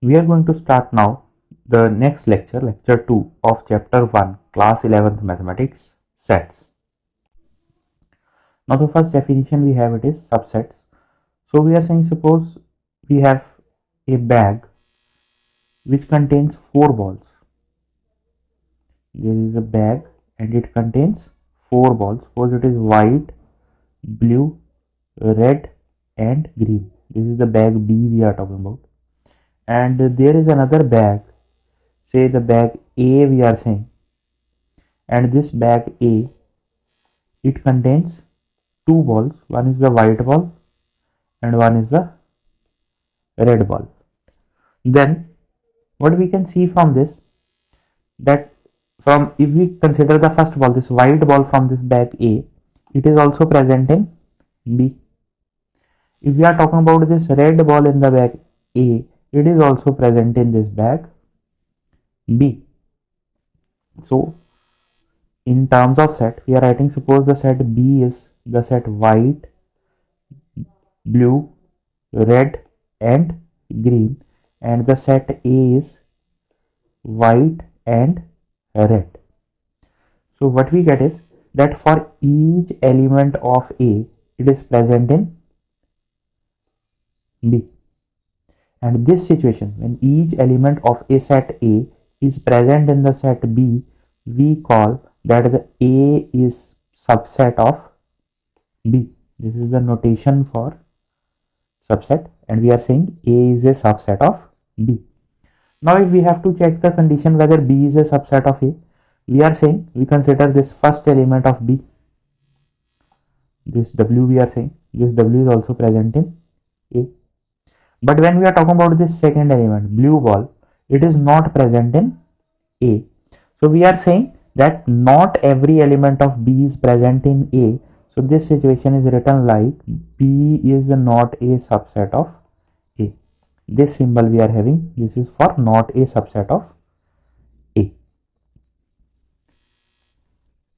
We are going to start now the next lecture, lecture 2 of chapter 1, class 11th mathematics, sets. Now the first definition we have, it is subsets. So we are saying, suppose we have a bag which contains 4 balls. There is a bag and it contains 4 balls. Suppose it is white, blue, red and green. This is the bag B we are talking about. And there is another bag, say the bag A we are saying, and this bag A, it contains 2 balls. One is the white ball and one is the red ball. Then what we can see from this, that from, if we consider the first ball, this white ball from this bag A, it is also present in B. If we are talking about this red ball in the bag A, it is also present in this bag B. So in terms of set, we are writing, suppose the set B is the set white, blue, red and green, and the set A is white and red. So what we get is that for each element of A, it is present in B. And this situation, when each element of a set A is present in the set B, we call that the A is subset of B. This is the notation for subset, and we are saying A is a subset of B. Now if we have to check the condition whether B is a subset of A, we are saying, we consider this first element of B, this W, we are saying this W is also present in A. But when we are talking about this second element, blue ball, it is not present in A. So we are saying that not every element of B is present in A. So this situation is written like B is not a subset of A. This symbol we are having, this is for not a subset of A.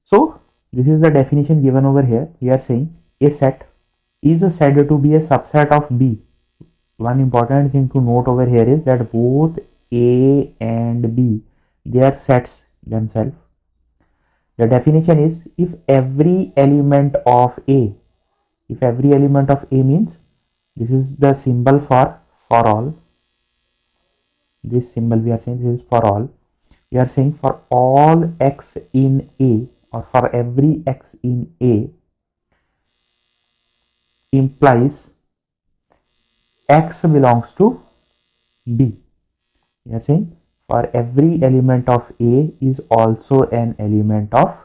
So this is the definition given over here. We are saying a set is said to be a subset of B. One important thing to note over here is that both A and B, they are sets themselves. The definition is, if every element of A, if every element of A means, this is the symbol for all. This symbol we are saying, this is for all. We are saying for all x in A, or for every x in A, implies x belongs to B. We are saying for every element of A is also an element of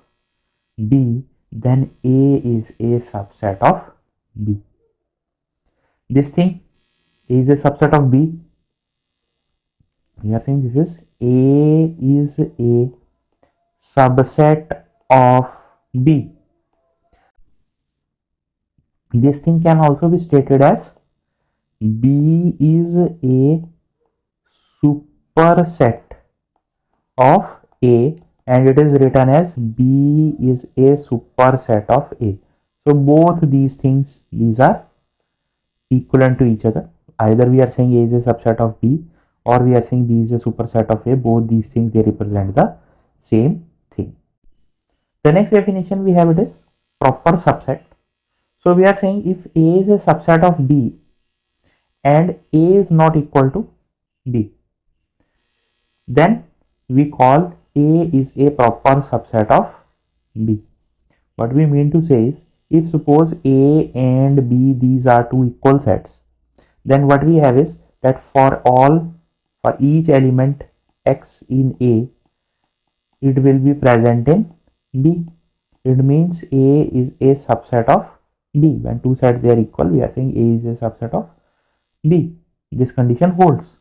B, then A is a subset of B. This thing, A is a subset of B. We are saying this is A is a subset of B. This thing can also be stated as B is a superset of A, and it is written as B is a superset of A. So both these things, these are equivalent to each other. Either we are saying A is a subset of B, or we are saying B is a superset of A. Both these things, they represent the same thing. The next definition we have, it is proper subset. So we are saying if A is a subset of B and A is not equal to B, then we call A is a proper subset of B. What we mean to say is, if suppose A and B, these are two equal sets, then what we have is that for each element x in A, it will be present in B. It means A is a subset of B. When two sets they are equal, we are saying A is a subset of B. This condition holds.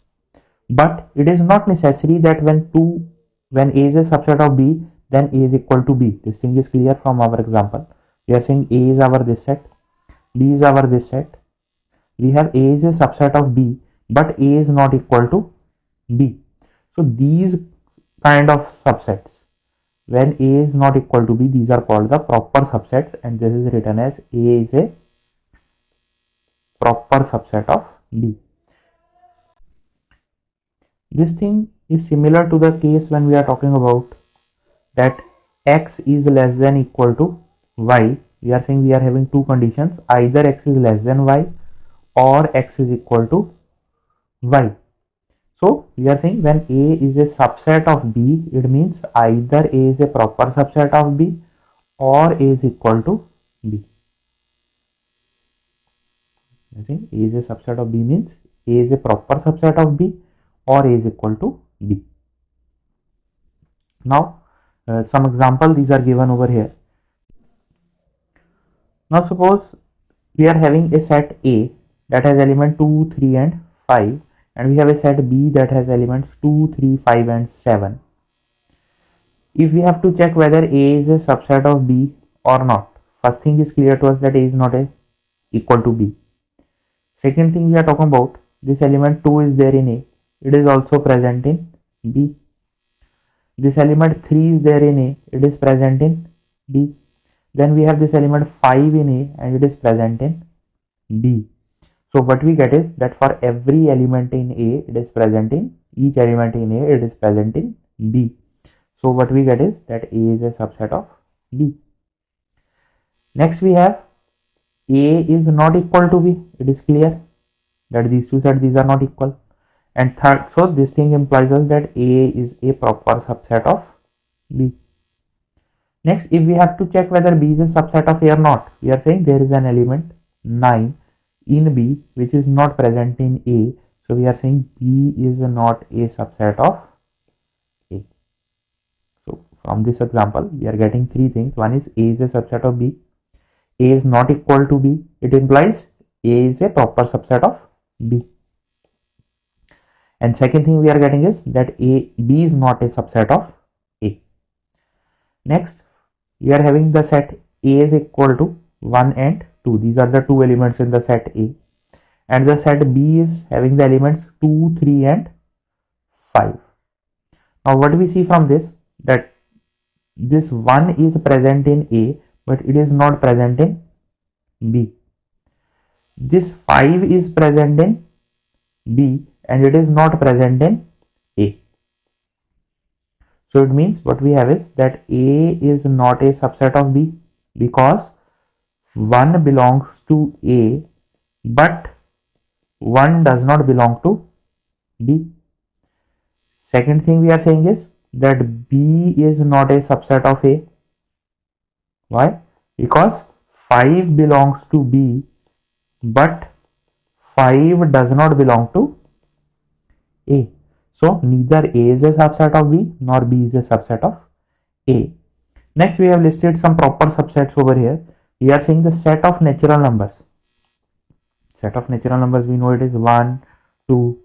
But it is not necessary that when A is a subset of B, then A is equal to B. This thing is clear from our example. We are saying A is our this set, B is our this set. We have A is a subset of B, but A is not equal to B. So these kind of subsets, when A is not equal to B, these are called the proper subsets, and this is written as A is a proper subset of B. This thing is similar to the case when we are talking about that x is less than equal to y. We are saying we are having two conditions, either x is less than y or x is equal to y. So we are saying when A is a subset of B, it means either A is a proper subset of B or A is equal to B. I think A is a subset of B means A is a proper subset of B or A is equal to B. Now some example, these are given over here. Now suppose we are having a set A that has element 2, 3 and 5, and we have a set B that has elements 2, 3, 5 and 7. If we have to check whether A is a subset of B or not, first thing is clear to us that A is not a equal to B. Second thing we are talking about, this element 2 is there in A, it is also present in B. This element 3 is there in A, it is present in B. Then we have this element 5 in A and it is present in B. So what we get is that for every element in A, it is present in, each element in A, it is present in B. So what we get is that A is a subset of B. Next we have A is not equal to B. It is clear that these two sets, these are not equal. And third, so this thing implies us that A is a proper subset of B. Next, if we have to check whether B is a subset of A or not, we are saying there is an element 9 in B which is not present in A. So we are saying B is not a subset of A. So from this example, we are getting three things. One is A is a subset of B. A is not equal to B. It implies A is a proper subset of B. And second thing we are getting is that B is not a subset of A. Next, we are having the set A is equal to 1 and 2. These are the two elements in the set A. And the set B is having the elements 2, 3 and 5. Now what we see from this, that this 1 is present in A but it is not present in B. This 5 is present in B and it is not present in A. So it means what we have is that A is not a subset of B because 1 belongs to A but 1 does not belong to B. Second thing we are saying is that B is not a subset of A. Why? Because 5 belongs to B but 5 does not belong to A. So neither A is a subset of B nor B is a subset of A. Next we have listed some proper subsets over here. We are saying the set of natural numbers. Set of natural numbers, we know it is 1, 2,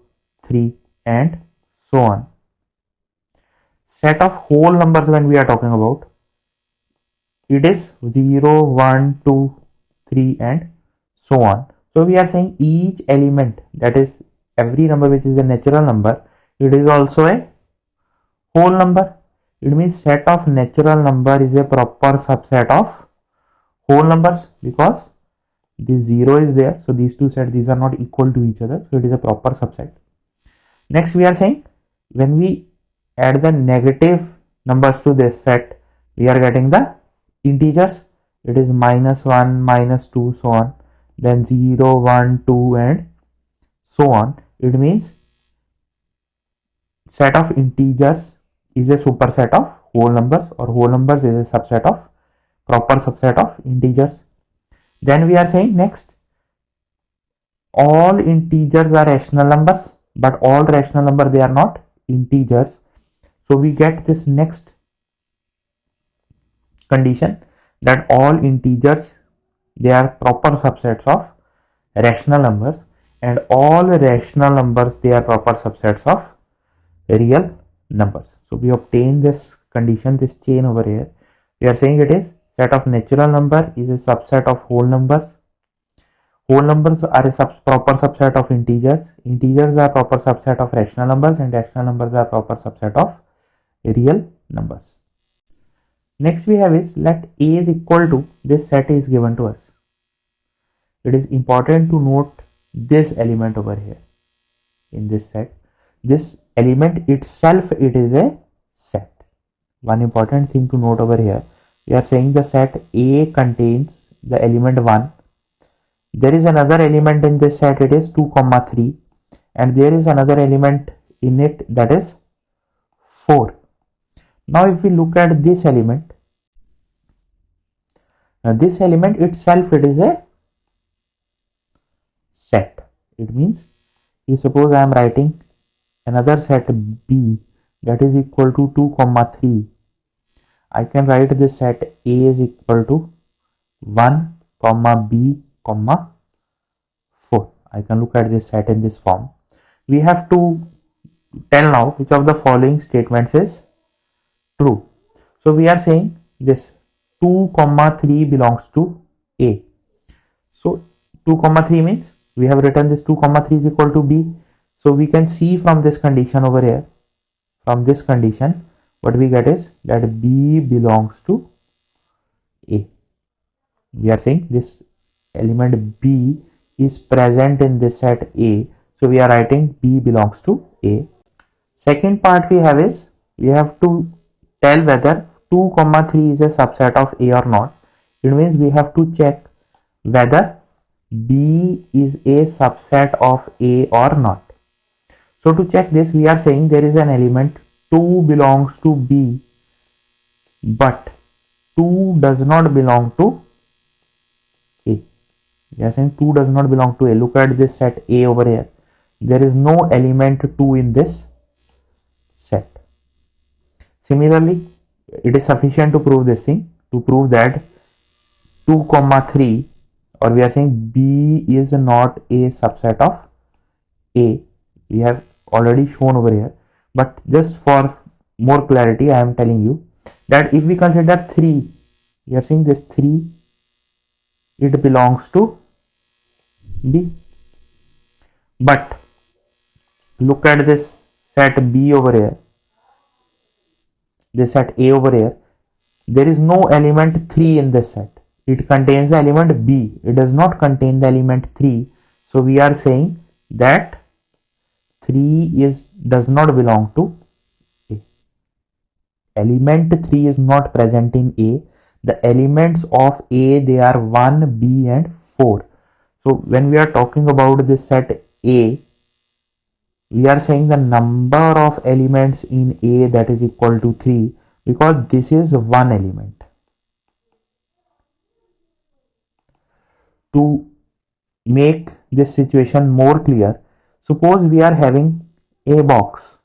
3 and so on. Set of whole numbers, when we are talking about, it is 0, 1, 2, 3 and so on. So we are saying each element, that is every number which is a natural number, it is also a whole number. It means set of natural number is a proper subset of whole numbers because this 0 is there. So these two sets, these are not equal to each other. So it is a proper subset. Next we are saying when we add the negative numbers to this set, we are getting the integers. It is -1, -2, so on. Then 0, 1, 2 and so on. It means set of integers is a superset of whole numbers, or whole numbers is a subset of proper subset of integers. Then we are saying next, all integers are rational numbers, but all rational numbers, they are not integers. So we get this next condition that all integers, they are proper subsets of rational numbers, and all rational numbers, they are proper subsets of real numbers. So we obtain this condition, this chain over here. We are saying it is set of natural number is a subset of whole numbers. Whole numbers are a proper subset of integers. Integers are proper subset of rational numbers, and rational numbers are proper subset of real numbers. Next we have is let A is equal to, this set is given to us. It is important to note this element over here in this set. this element itself, it is a set. One important thing to note over here, we are saying the set A contains the element 1. There is another element in this set, it is 2 comma 3, and there is another element in it, that is 4. Now if we look at this element, this element itself, it is a set. It means, if suppose I am writing another set B that is equal to 2 comma 3, I can write this set A is equal to 1 comma B comma 4. I can look at this set in this form. We have to tell now which of the following statements is true. So we are saying this 2 comma 3 belongs to A. So 2 comma 3 means we have written this 2 comma 3 is equal to B. So we can see from this condition over here, from this condition, what we get is that B belongs to A. We are saying this element B is present in this set A. So we are writing B belongs to A. Second part we have is, we have to tell whether 2 comma 3 is a subset of A or not. It means we have to check whether B is a subset of A or not. So to check this, we are saying there is an element 2 belongs to B, but 2 does not belong to A. We are saying 2 does not belong to A. Look at this set A over here. There is no element 2 in this set. Similarly, it is sufficient to prove this thing, to prove that 2 comma 3, or we are saying B is not a subset of A. We have already shown over here, but just for more clarity I am telling you that if we consider 3, we are saying this 3, it belongs to B. But look at this set B over here, this set A over here. There is no element 3 in this set. It contains the element B. It does not contain the element 3. So we are saying that 3 does not belong to A. Element 3 is not present in A. The elements of A, they are 1, B and 4. So when we are talking about this set A, we are saying the number of elements in A, that is equal to 3, because this is one element. To make this situation more clear, suppose we are having a box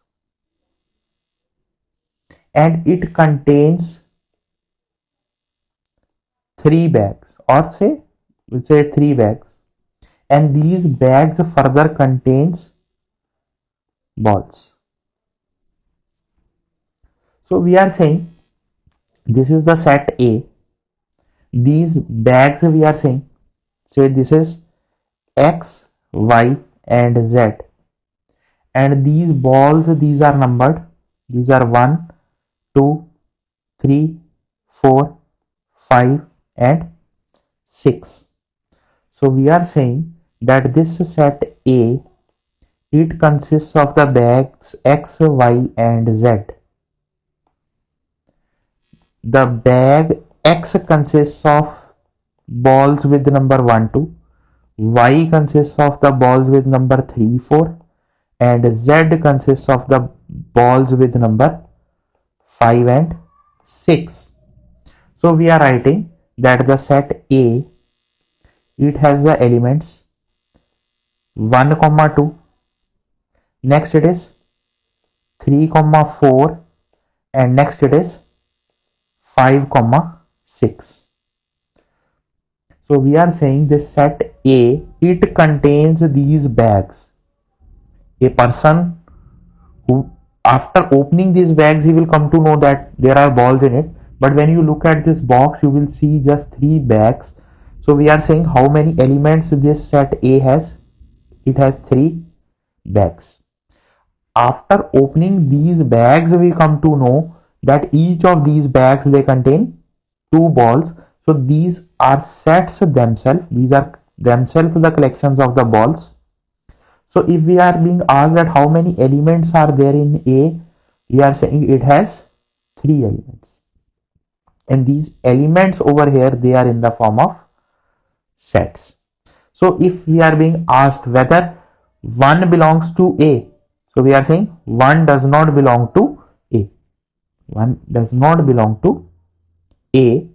and it contains 3 bags, or say 3 bags, and these bags further contains balls. So we are saying this is the set A. These bags, we are saying, say this is X, Y and Z, and these balls, these are numbered. These are 1, 2, 3, 4, 5 and 6. So we are saying that this set A, it consists of the bags X, Y and Z. The bag X consists of balls with number 1, 2. Y consists of the balls with number 3, 4. And Z consists of the balls with number 5 and 6. So we are writing that the set A, it has the elements 1, 2. Next it is 3, 4. And next it is 5, 6. So we are saying this set A, it contains these bags. A person who, after opening these bags, he will come to know that there are balls in it. But when you look at this box, you will see just 3 bags. So we are saying how many elements this set A has? It has 3 bags. After opening these bags, we come to know that each of these bags, they contain 2 balls. So these are sets themselves. These are themselves the collections of the balls. So if we are being asked that how many elements are there in A, we are saying it has 3 elements, and these elements over here, they are in the form of sets. So if we are being asked whether 1 belongs to A, so we are saying 1 does not belong to A. 1 does not belong to A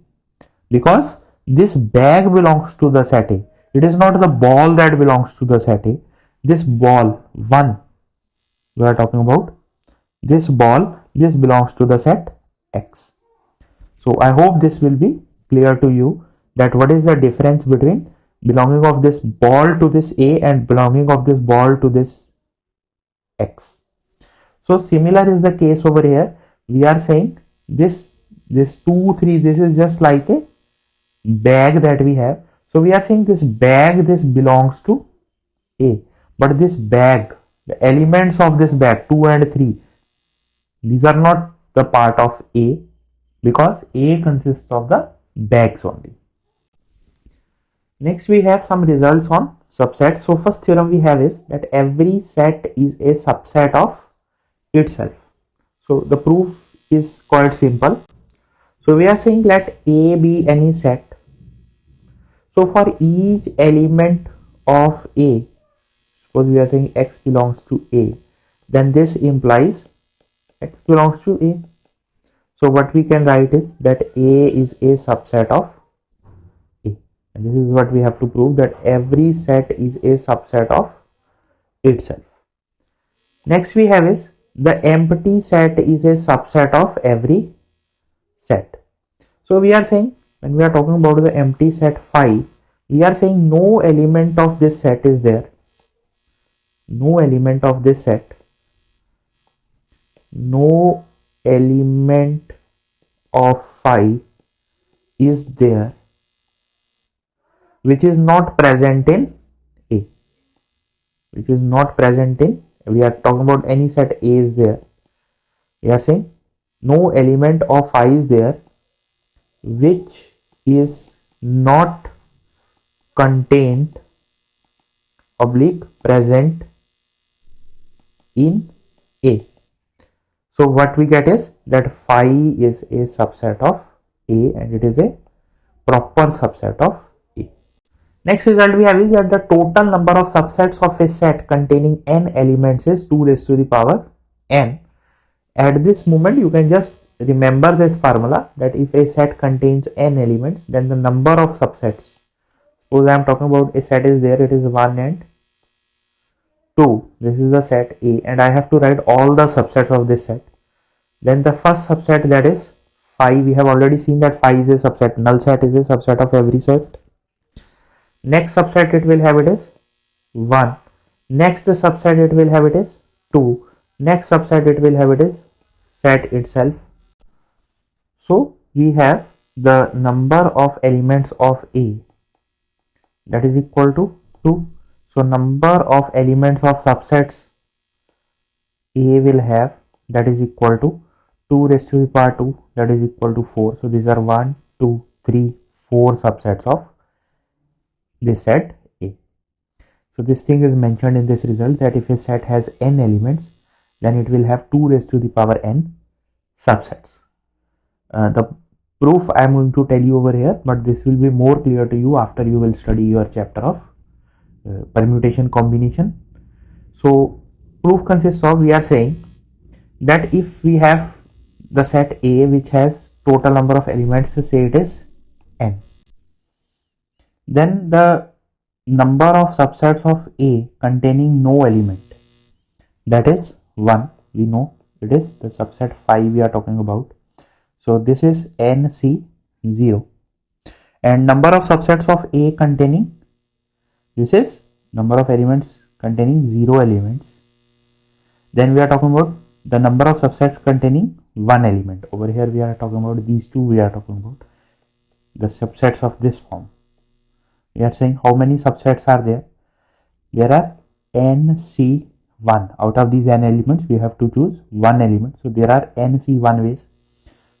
because this bag belongs to the set A. It is not the ball that belongs to the set A. This ball 1 we are talking about, this ball, this belongs to the set X. So I hope this will be clear to you that what is the difference between belonging of this ball to this A and belonging of this ball to this X. So similar is the case over here. We are saying this 2 3, this is just like a bag that we have. So we are saying this bag, this belongs to A, but this bag, the elements of this bag 2 and 3, these are not the part of A because A consists of the bags only. Next we have some results on subsets. So first theorem we have is that every set is a subset of itself. So the proof is quite simple. So we are saying let A be any set. So for each element of A, suppose we are saying X belongs to A, then this implies X belongs to A. So what we can write is that A is a subset of A. And this is what we have to prove, that every set is a subset of itself. Next we have is the empty set is a subset of every set. So we are saying when we are talking about the empty set phi, we are saying no element of this set is there. No element of this set. No element of phi is there which is not present in A. Which is not present in, we are talking about any set A is there. We are saying no element of phi is there which is not contained oblique present in A. So what we get is that phi is a subset of A and it is a proper subset of A. Next result we have is that the total number of subsets of a set containing n elements is 2 raised to the power n. At this moment you can just remember this formula, that if a set contains n elements, then the number of subsets, suppose I am talking about a set is there, it is 1 and 2, this is the set A, and I have to write all the subsets of this set. Then the first subset, that is phi, we have already seen that phi is a subset, null set is a subset of every set. Next subset it will have it is 1, next subset it will have it is 2, next subset it will have it is set itself. So we have the number of elements of A, that is equal to 2. So number of elements of subsets A will have, that is equal to 2 raised to the power 2, that is equal to 4. So these are 1, 2, 3, 4 subsets of this set A. So this thing is mentioned in this result, that if a set has n elements, then it will have 2 raised to the power n subsets. The proof I am going to tell you over here, but this will be more clear to you after you will study your chapter of permutation combination. So proof consists of, we are saying that if we have the set A which has total number of elements, say it is n, then the number of subsets of A containing no element, that is 1, we know it is the subset phi we are talking about. So this is NC0, and number of subsets of A containing, this is number of elements containing 0 elements. Then we are talking about the number of subsets containing 1 element. Over here we are talking about these two, we are talking about the subsets of this form. We are saying how many subsets are there? There are NC1. Out of these n elements we have to choose one element. So there are NC1 ways.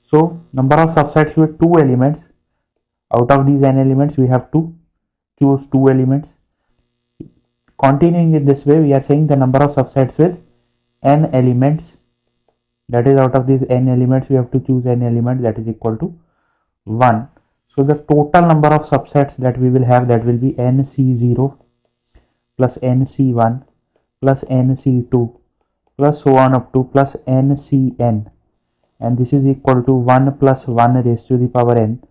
So number of subsets with 2 elements. Out of these n elements we have to choose 2 elements. continuing in this way, we are saying the number of subsets with n elements, that is out of these n elements we have to choose n element that is equal to 1. So the total number of subsets that we will have, that will be nc0 plus nc1 plus nc2 plus so on up to plus ncn, and this is equal to 1 plus 1 raised to the power n,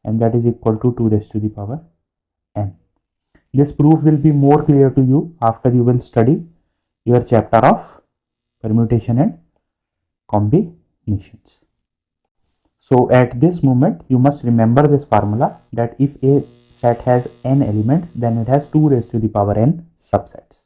and that is equal to 2 raised to the power n. This proof will be more clear to you after you will study your chapter of permutation and combinations. So at this moment you must remember this formula, that if a set has n elements, then it has 2 raised to the power n subsets.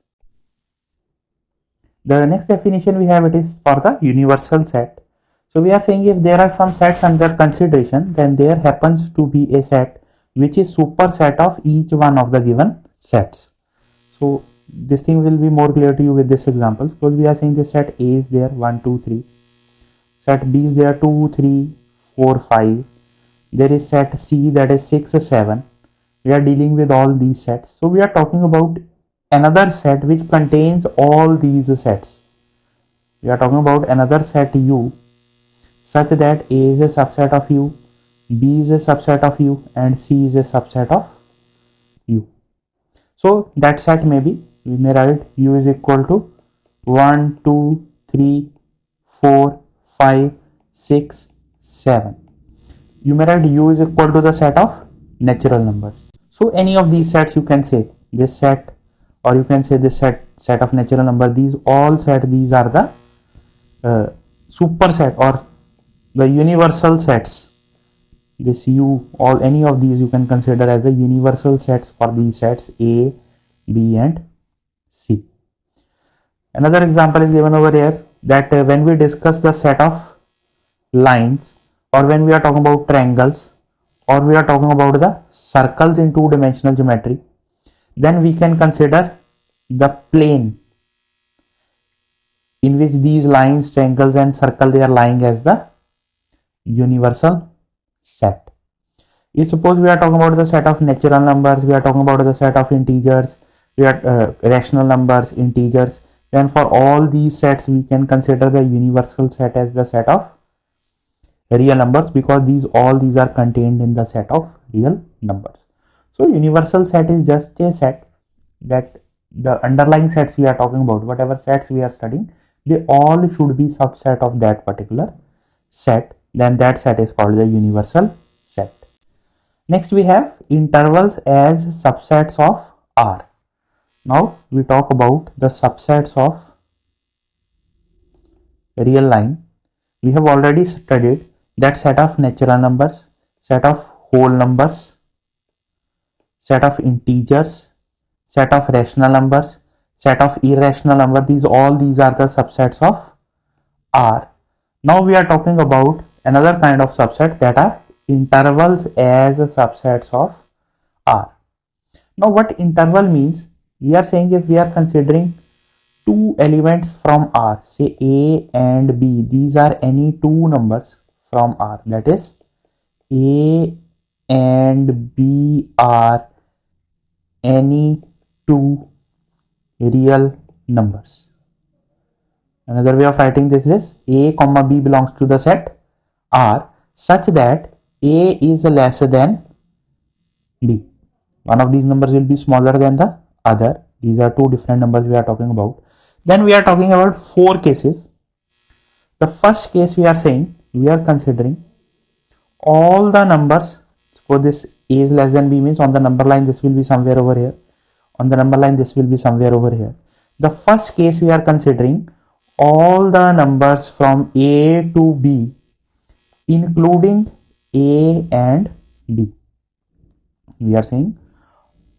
The next definition we have, it is for the universal set. So we are saying if there are some sets under consideration, then there happens to be a set which is superset of each one of the given sets. So this thing will be more clear to you with this example. Suppose we are saying the set A is there 1 2 3, set B is there 2 3 4 5, there is set C that is 6 7. We are dealing with all these sets. So we are talking about another set which contains all these sets. We are talking about another set U such that A is a subset of U, B is a subset of U, and C is a subset of U. So that set may be, we may write U is equal to 1 2 3 4 5 6 7. You may write U is equal to the set of natural numbers. So any of these sets you can say this set, or you can say this set of natural number. These all set, these are the superset or the universal sets. This U, all any of these you can consider as the universal sets for these sets A, B and C. Another example is given over here, that when we discuss the set of lines, or when we are talking about triangles, or we are talking about the circles in two-dimensional geometry, then we can consider the plane in which these lines, triangles and circle, they are lying as the universal set. If suppose we are talking about the set of natural numbers, we are talking about the set of integers, we are rational numbers, integers, then for all these sets we can consider the universal set as the set of real numbers, because all these are contained in the set of real numbers. So universal set is just a set that the underlying sets we are talking about, whatever sets we are studying, they all should be subset of that particular set, then that set is called the universal set. Next we have intervals as subsets of R. Now we talk about the subsets of real line. We have already studied that set of natural numbers, set of whole numbers, set of integers, set of rational numbers, set of irrational numbers. These are the subsets of R. Now we are talking about another kind of subset, that are intervals as subsets of R. Now what interval means? We are saying if we are considering two elements from R, say A and B, these are any two numbers from R, that is A and B are any two real numbers. Another way of writing this is A comma B belongs to the set R such that A is less than B. One of these numbers will be smaller than the other. These are two different numbers we are talking about. Then we are talking about four cases. The first case we are saying, we are considering all the numbers. For this A is less than B means on the number line this will be somewhere over here. On the number line this will be somewhere over here. The first case we are considering all the numbers from A to B including A and B. We are saying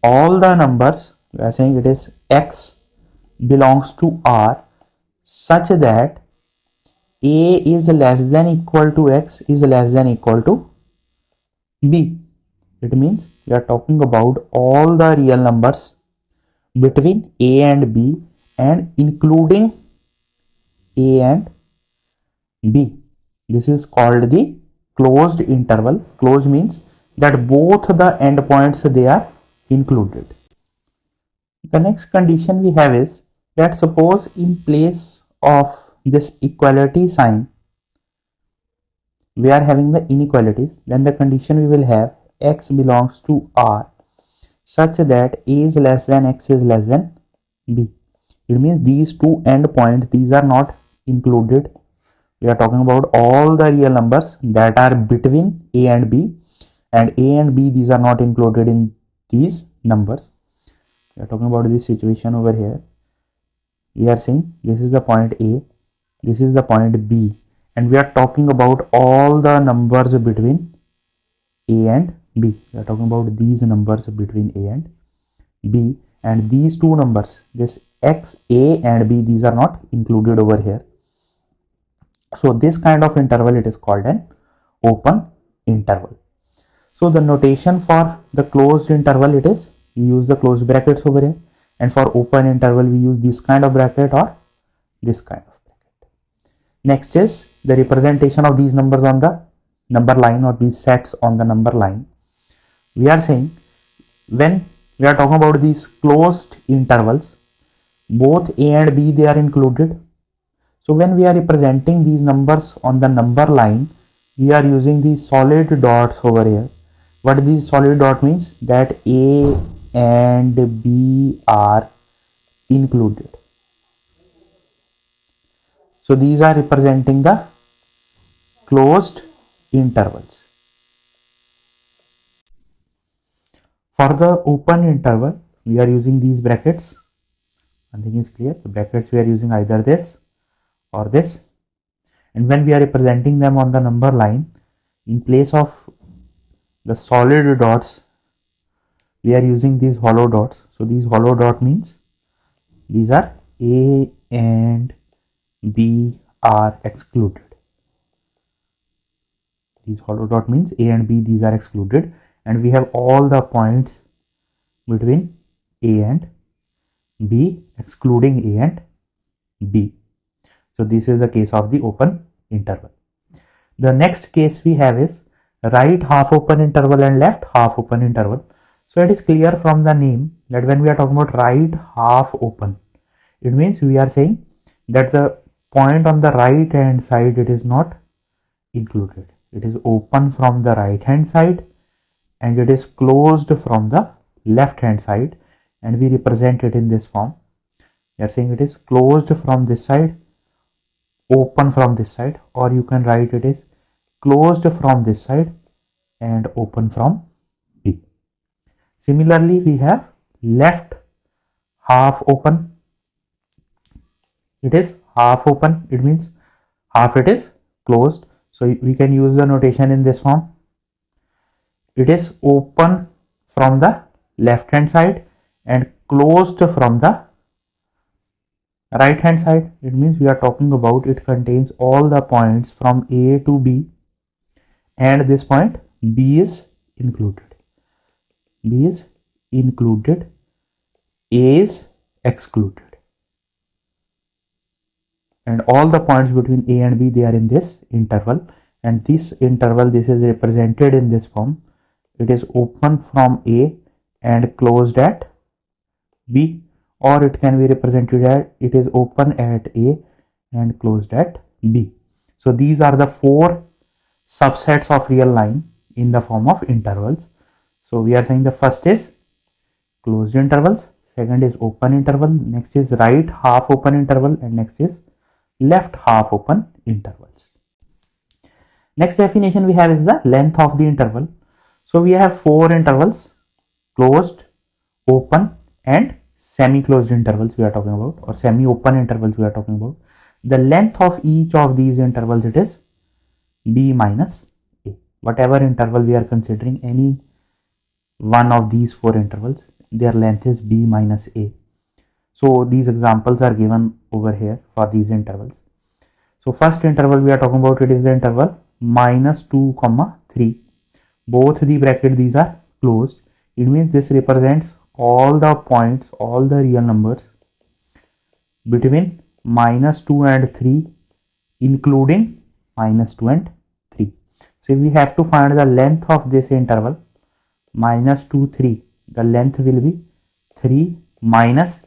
all the numbers, we are saying it is X belongs to R such that A is less than equal to X is less than equal to B. It means we are talking about all the real numbers between A and B and including A and B. This is called the closed interval. Closed means that both the endpoints they are included. The next condition we have is that suppose in place of this equality sign we are having the inequalities, then the condition we will have x belongs to R such that A is less than x is less than B. It means these two end points, these are not included. We are talking about all the real numbers that are between A and B, and A and B, these are not included in these numbers. We are talking about this situation over here. We are saying this is the point A, this is the point B, and we are talking about all the numbers between A and B. We are talking about these numbers between A and B, and these two numbers, this x, A and B, these are not included over here. So this kind of interval, it is called an open interval. So the notation for the closed interval, it is we use the closed brackets over here, and for open interval we use this kind of bracket or this kind of bracket. Next is the representation of these numbers on the number line, or these sets on the number line. We are saying when we are talking about these closed intervals, both A and B, they are included. So when we are representing these numbers on the number line, we are using these solid dots over here. What this solid dot means? That A and B are included. So these are representing the closed intervals. For the open interval, we are using these brackets. One thing is clear, the brackets we are using either this or this, and when we are representing them on the number line, in place of the solid dots we are using these hollow dots. So these hollow dot means these are A and B are excluded. These hollow dot means A and B, these are excluded, and we have all the points between A and B excluding A and B. So this is the case of the open interval. The next case we have is right half open interval and left half open interval. So it is clear from the name that when we are talking about right half open, it means we are saying that the point on the right hand side, it is not included. It is open from the right hand side and it is closed from the left hand side, and we represent it in this form. We are saying it is closed from this side, open from this side, or you can write it is closed from this side and open from B. Similarly, we have left half open. It is half open, it means half it is closed. So we can use the notation in this form. It is open from the left hand side and closed from the right hand side. It means we are talking about it contains all the points from A to B, and this point B is included. B is included, A is excluded, and all the points between A and B, they are in this interval, and this interval, this is represented in this form. It is open from A and closed at B, or it can be represented as it is open at A and closed at B. So these are the four subsets of real line in the form of intervals. So we are saying the first is closed intervals, second is open interval, next is right half open interval, and next is left half open intervals. Next definition we have is the length of the interval. So we have four intervals: closed, open, and semi-closed intervals we are talking about, or semi-open intervals we are talking about. The length of each of these intervals, it is B minus A. Whatever interval we are considering, any one of these four intervals, their length is B minus A. So these examples are given over here for these intervals. So first interval we are talking about, it is the interval -2, 3. Both the bracket, these are closed. It means this represents all the points, all the real numbers between -2 and 3, including -2 and 3. So we have to find the length of this interval -2, 3. The length will be 3 minus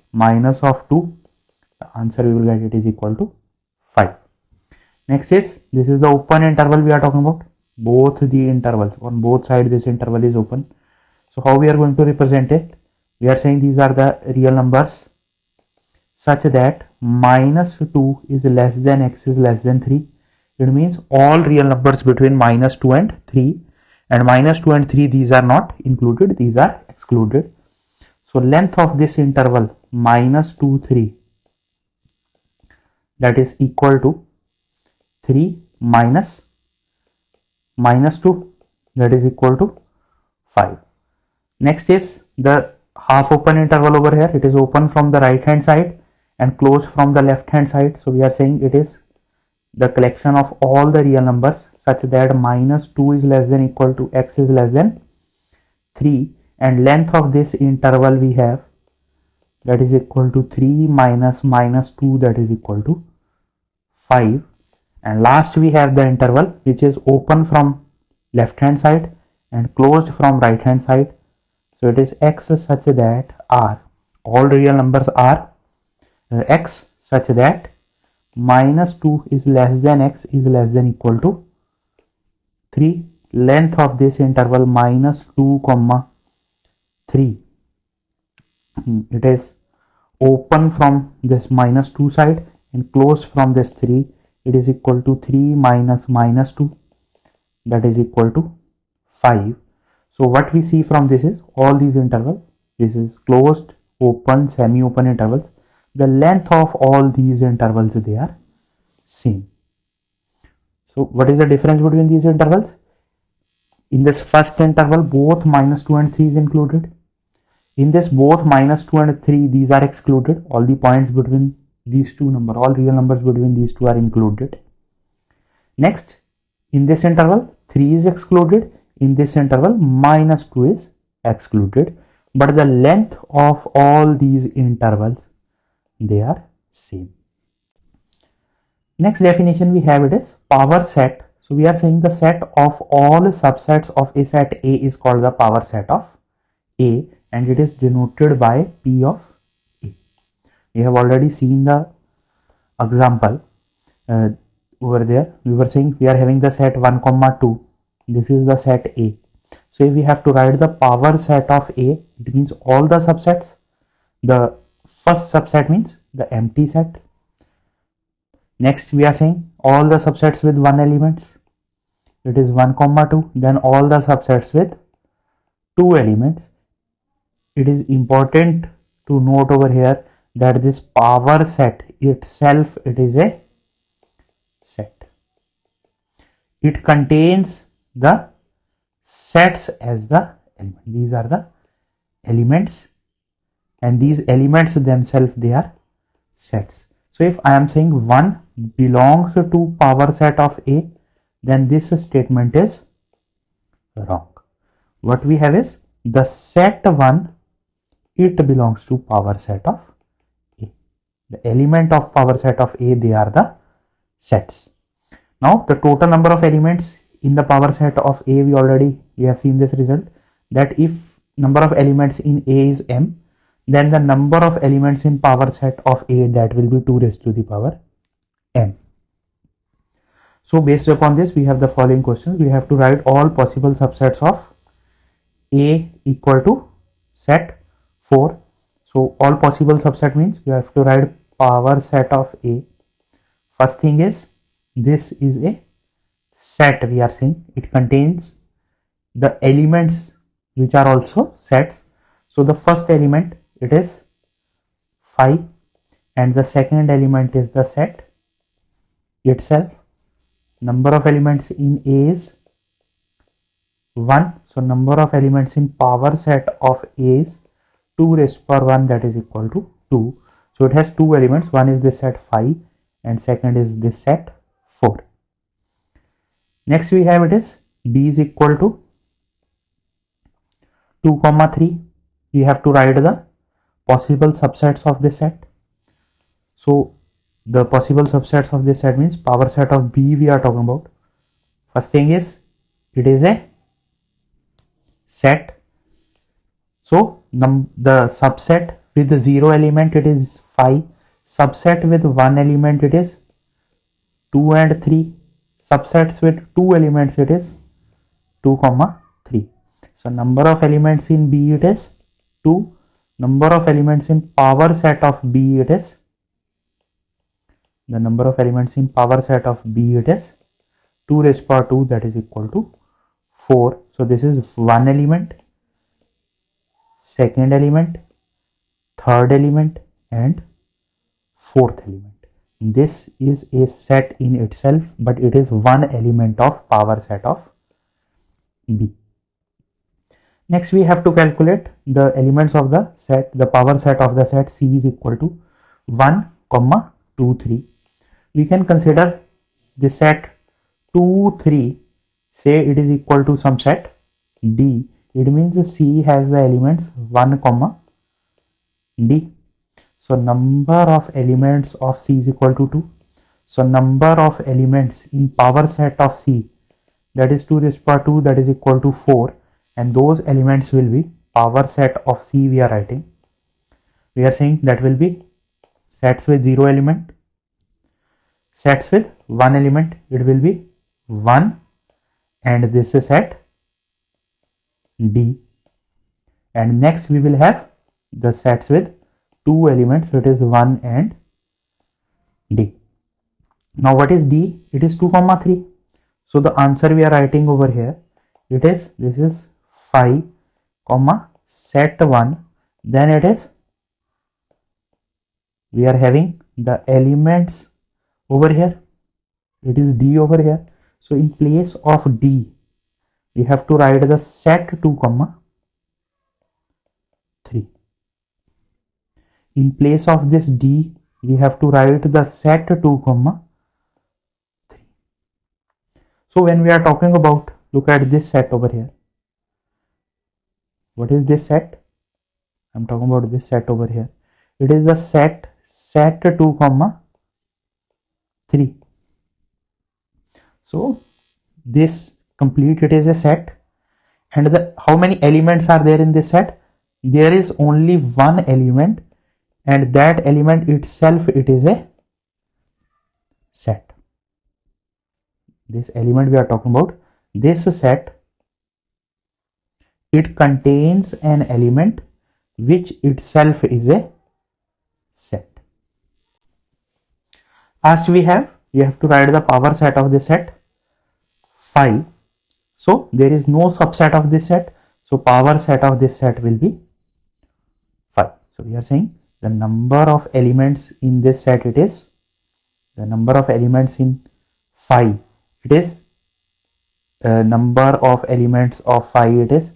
of 2, the answer we will get it is equal to 5. Next is, this is the open interval we are talking about. Both the intervals, on both sides this interval is open. So how we are going to represent it? We are saying these are the real numbers such that minus 2 is less than x is less than 3. It means all real numbers between minus 2 and 3, and minus 2 and 3, these are not included, these are excluded. So length of this interval minus 2, 3, that is equal to 3 minus 2, that is equal to 5. Next is the half open interval over here. It is open from the right hand side and closed from the left hand side. So we are saying it is the collection of all the real numbers such that minus 2 is less than equal to x is less than 3, and length of this interval we have, that is equal to 3 minus 2, that is equal to 5. And last we have the interval which is open from left hand side and closed from right hand side. So it is x such that r, all real numbers are x such that minus 2 is less than x is less than equal to 3. Length of this interval minus 2 comma 3, it is open from this minus 2 side and closed from this 3. It is equal to 3 minus 2, that is equal to 5. So what we see from this is all these intervals, this is closed, open, semi-open intervals. The length of all these intervals, they are same. So what is the difference between these intervals? In this first interval, both minus 2 and 3 is included. In this, both minus 2 and 3, these are excluded. All the points between these two numbers, all real numbers between these two are included. Next, in this interval, 3 is excluded. In this interval, minus 2 is excluded. But the length of all these intervals, they are same. Next definition we have it is power set. So we are saying the set of all subsets of a set A is called the power set of A, and it is denoted by P of A. We have already seen the example over there. We were saying we are having the set 1 comma 2. This is the set A. So if we have to write the power set of A, it means all the subsets. The first subset means the empty set. Next we are saying all the subsets with one elements. It is 1 comma 2. Then all the subsets with two elements. It is important to note over here that this power set itself, it is a set. It contains the sets as the element. These are the elements, and these elements themselves, they are sets. So if I am saying 1 belongs to power set of A, then this statement is wrong. What we have is the set 1, it belongs to power set of A. The element of power set of A, they are the sets. Now the total number of elements in the power set of A, we have seen this result, that if number of elements in A is m, then the number of elements in power set of A, that will be 2 raised to the power m. So based upon this, we have the following questions. We have to write all possible subsets of A equal to set 4. So all possible subset means we have to write power set of A. First thing is, this is a set. We are saying it contains the elements which are also sets. So the first element, it is 5, and the second element is the set itself. Number of elements in A is 1. So number of elements in power set of A is 2 raised to power 1, that is equal to 2. So it has two elements. One is this set 5 and second is this set 4. Next we have it is B is equal to 2 comma 3. We have to write the possible subsets of this set. So the possible subsets of this set means power set of B we are talking about. First thing is, it is a set. So the subset with the 0 element it is 5, subset with 1 element it is 2 and 3, subsets with 2 elements it is 2 comma 3. So number of elements in B it is 2, number of elements in power set of B it is, the number of elements in power set of B it is 2 raised to power 2, that is equal to 4. So this is one element, second element, third element and fourth element. This is a set in itself, but it is one element of power set of B. Next we have to calculate the elements of the set. The power set of the set C is equal to 1 comma 2 3. We can consider the set 2 3, say it is equal to some set D. It means C has the elements 1 comma D. So number of elements of C is equal to 2. So number of elements in power set of C, that is 2 raised to power 2, that is equal to 4, and those elements will be power set of C. We are writing, we are saying that will be sets with 0 element, sets with 1 element, it will be 1, and this is set D. And next we will have the sets with 2 elements, so it is 1 and D. Now what is D? It is 2 comma 3. So the answer we are writing over here, it is, this is 5 comma set 1, then it is, we are having the elements over here, it is D over here. So in place of D we have to write the set 2 comma 3. In place of this D we have to write the set 2 comma 3. So when we are talking about, look at this set over here. What is this set? I am talking about this set over here. It is the set 2 comma 3. So this complete, it is a set, and the how many elements are there in this set? There is only one element, and that element itself, it is a set. This element we are talking about, this set, it contains an element which itself is a set. As we have to write the power set of the set 5. So there is no subset of this set, so power set of this set will be 5. So we are saying the number of elements in this set, it is, the number of elements in 5, it is, number of elements of 5, it is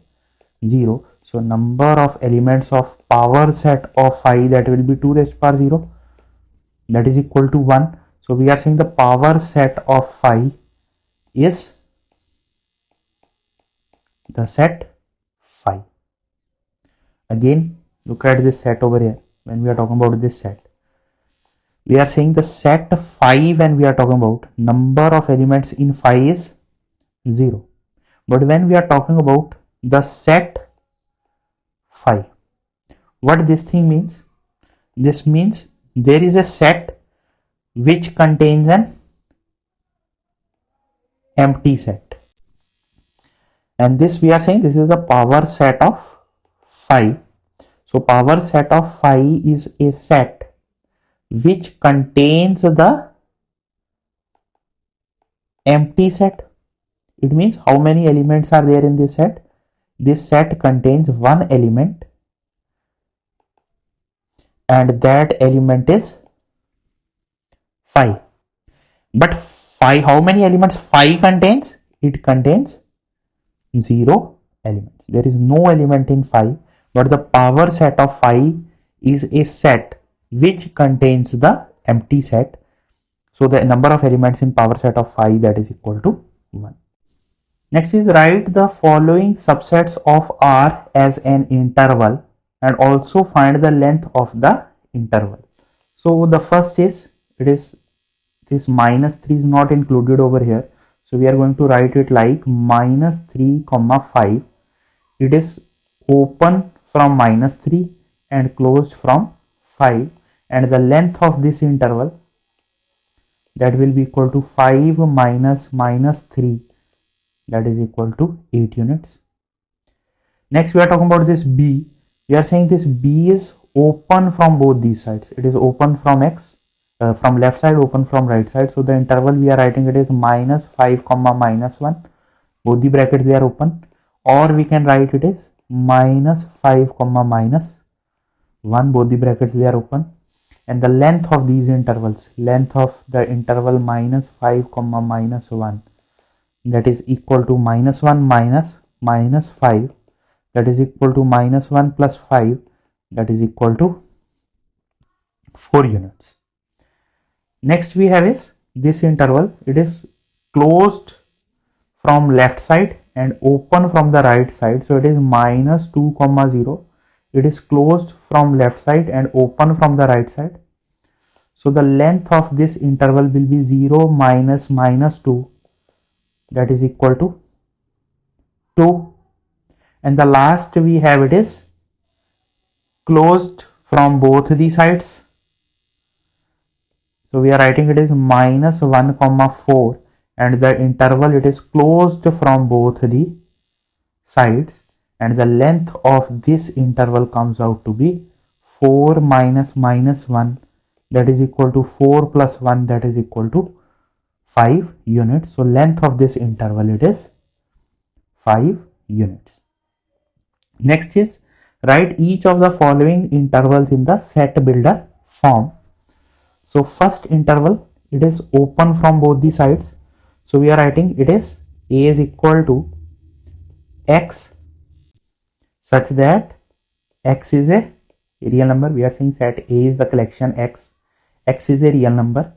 0. So number of elements of power set of 5, that will be 2 raised to power 0, that is equal to 1. So we are saying the power set of 5 is the set 5. Again look at this set over here. When we are talking about this set, we are saying the set 5, when we are talking about number of elements in 5 is 0. But when we are talking about the set 5, what this thing means? This means there is a set which contains an empty set, and this we are saying this is the power set of 5. So power set of 5 is a set which contains the empty set. It means how many elements are there in this set? This set contains one element, and that element is 5. But 5, how many elements 5 contains? It contains 0 elements. There is no element in 5, but the power set of 5 is a set which contains the empty set. So the number of elements in power set of 5, that is equal to 1. Next is write the following subsets of R as an interval and also find the length of the interval. So the first is, it is this minus 3 is not included over here. So we are going to write it like minus 3 comma 5. It is open from minus 3 and closed from 5, and the length of this interval, that will be equal to 5 minus 3, that is equal to 8 units. Next we are talking about this B. We are saying this B is open from both these sides. It is open from x, from left side, open from right side. So the interval we are writing, it is minus 5 comma minus 1. Both the brackets they are open. Or we can write it is minus 5 comma minus 1. Both the brackets they are open. And the length of these intervals, length of the interval minus 5 comma minus 1, that is equal to minus 1 minus 5, that is equal to minus 1 plus 5, that is equal to 4 units. Next we have is this interval, it is closed from left side and open from the right side. So it is minus 2 comma 0. It is closed from left side and open from the right side. So the length of this interval will be 0 minus minus 2, that is equal to 2. And the last we have, it is closed from both the sides. So we are writing it is minus 1 comma 4, and the interval, it is closed from both the sides, and the length of this interval comes out to be 4 minus minus 1, that is equal to 4 plus 1, that is equal to 5 units. So length of this interval, it is 5 units. Next is write each of the following intervals in the set builder form. So first interval, it is open from both the sides. So we are writing it is a is equal to x such that x is a real number. We are saying set A is the collection x. X is a real number,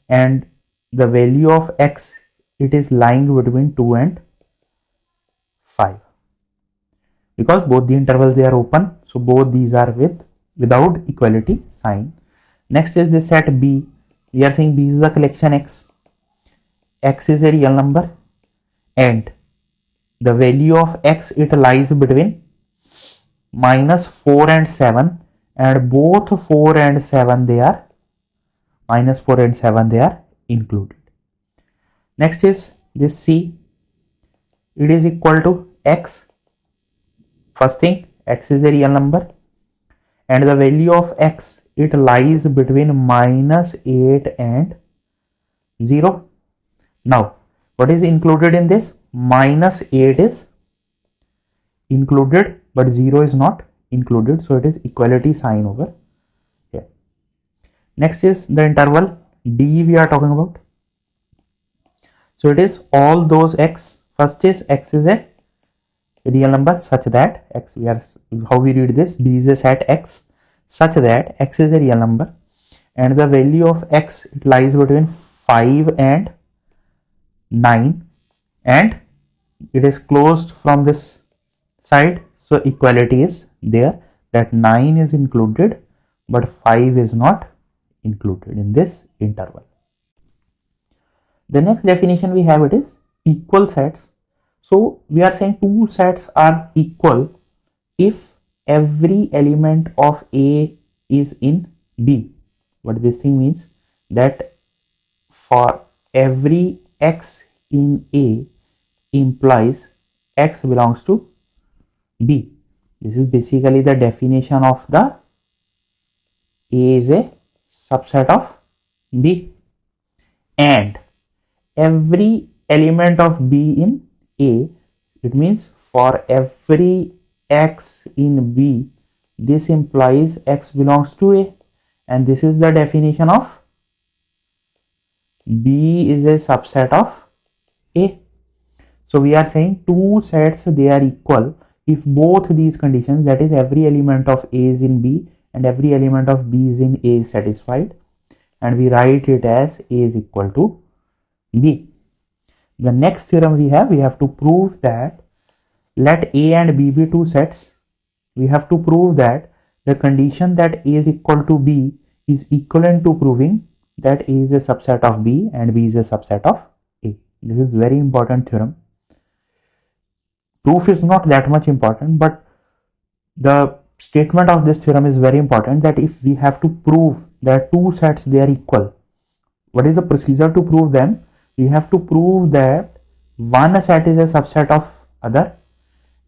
and the value of x, it is lying between 2 and 5, because both the intervals they are open. So both these are without equality sign. Next is this set B. We are saying B is the collection x. X is a real number, and the value of x, it lies between minus 4 and 7, and both 4 and 7 they are minus 4 and 7 they are included. Next is this C. It is equal to x. First thing, x is a real number, and the value of x, it lies between minus 8 and 0. Now what is included in this? Minus 8 is included, but 0 is not included, so it is equality sign over here. Next is the interval D we are talking about. So it is all those x. First is x is a real number such that x, we are, how we read this, D is a set x such that x is a real number, and the value of x, it lies between 5 and 9, and it is closed from this side. So equality is there, that 9 is included but 5 is not included in this interval. The next definition we have, it is equal sets. So we are saying two sets are equal if every element of A is in B. What this thing means, that for every x in A implies x belongs to B. This is basically the definition of the A is a subset of B, and every element of B in A, it means for every x in B, this implies x belongs to A, and this is the definition of B is a subset of A. So we are saying two sets, they are equal if both these conditions, that is every element of A is in B and every element of B is in A, is satisfied, and we write it as A is equal to B. The next theorem we have to prove that let A and B be two sets. We have to prove that the condition that A is equal to B is equivalent to proving that A is a subset of B and B is a subset of A. This is very important theorem. Proof is not that much important, but the statement of this theorem is very important, that if we have to prove that two sets they are equal, what is the procedure to prove them? We have to prove that one set is a subset of other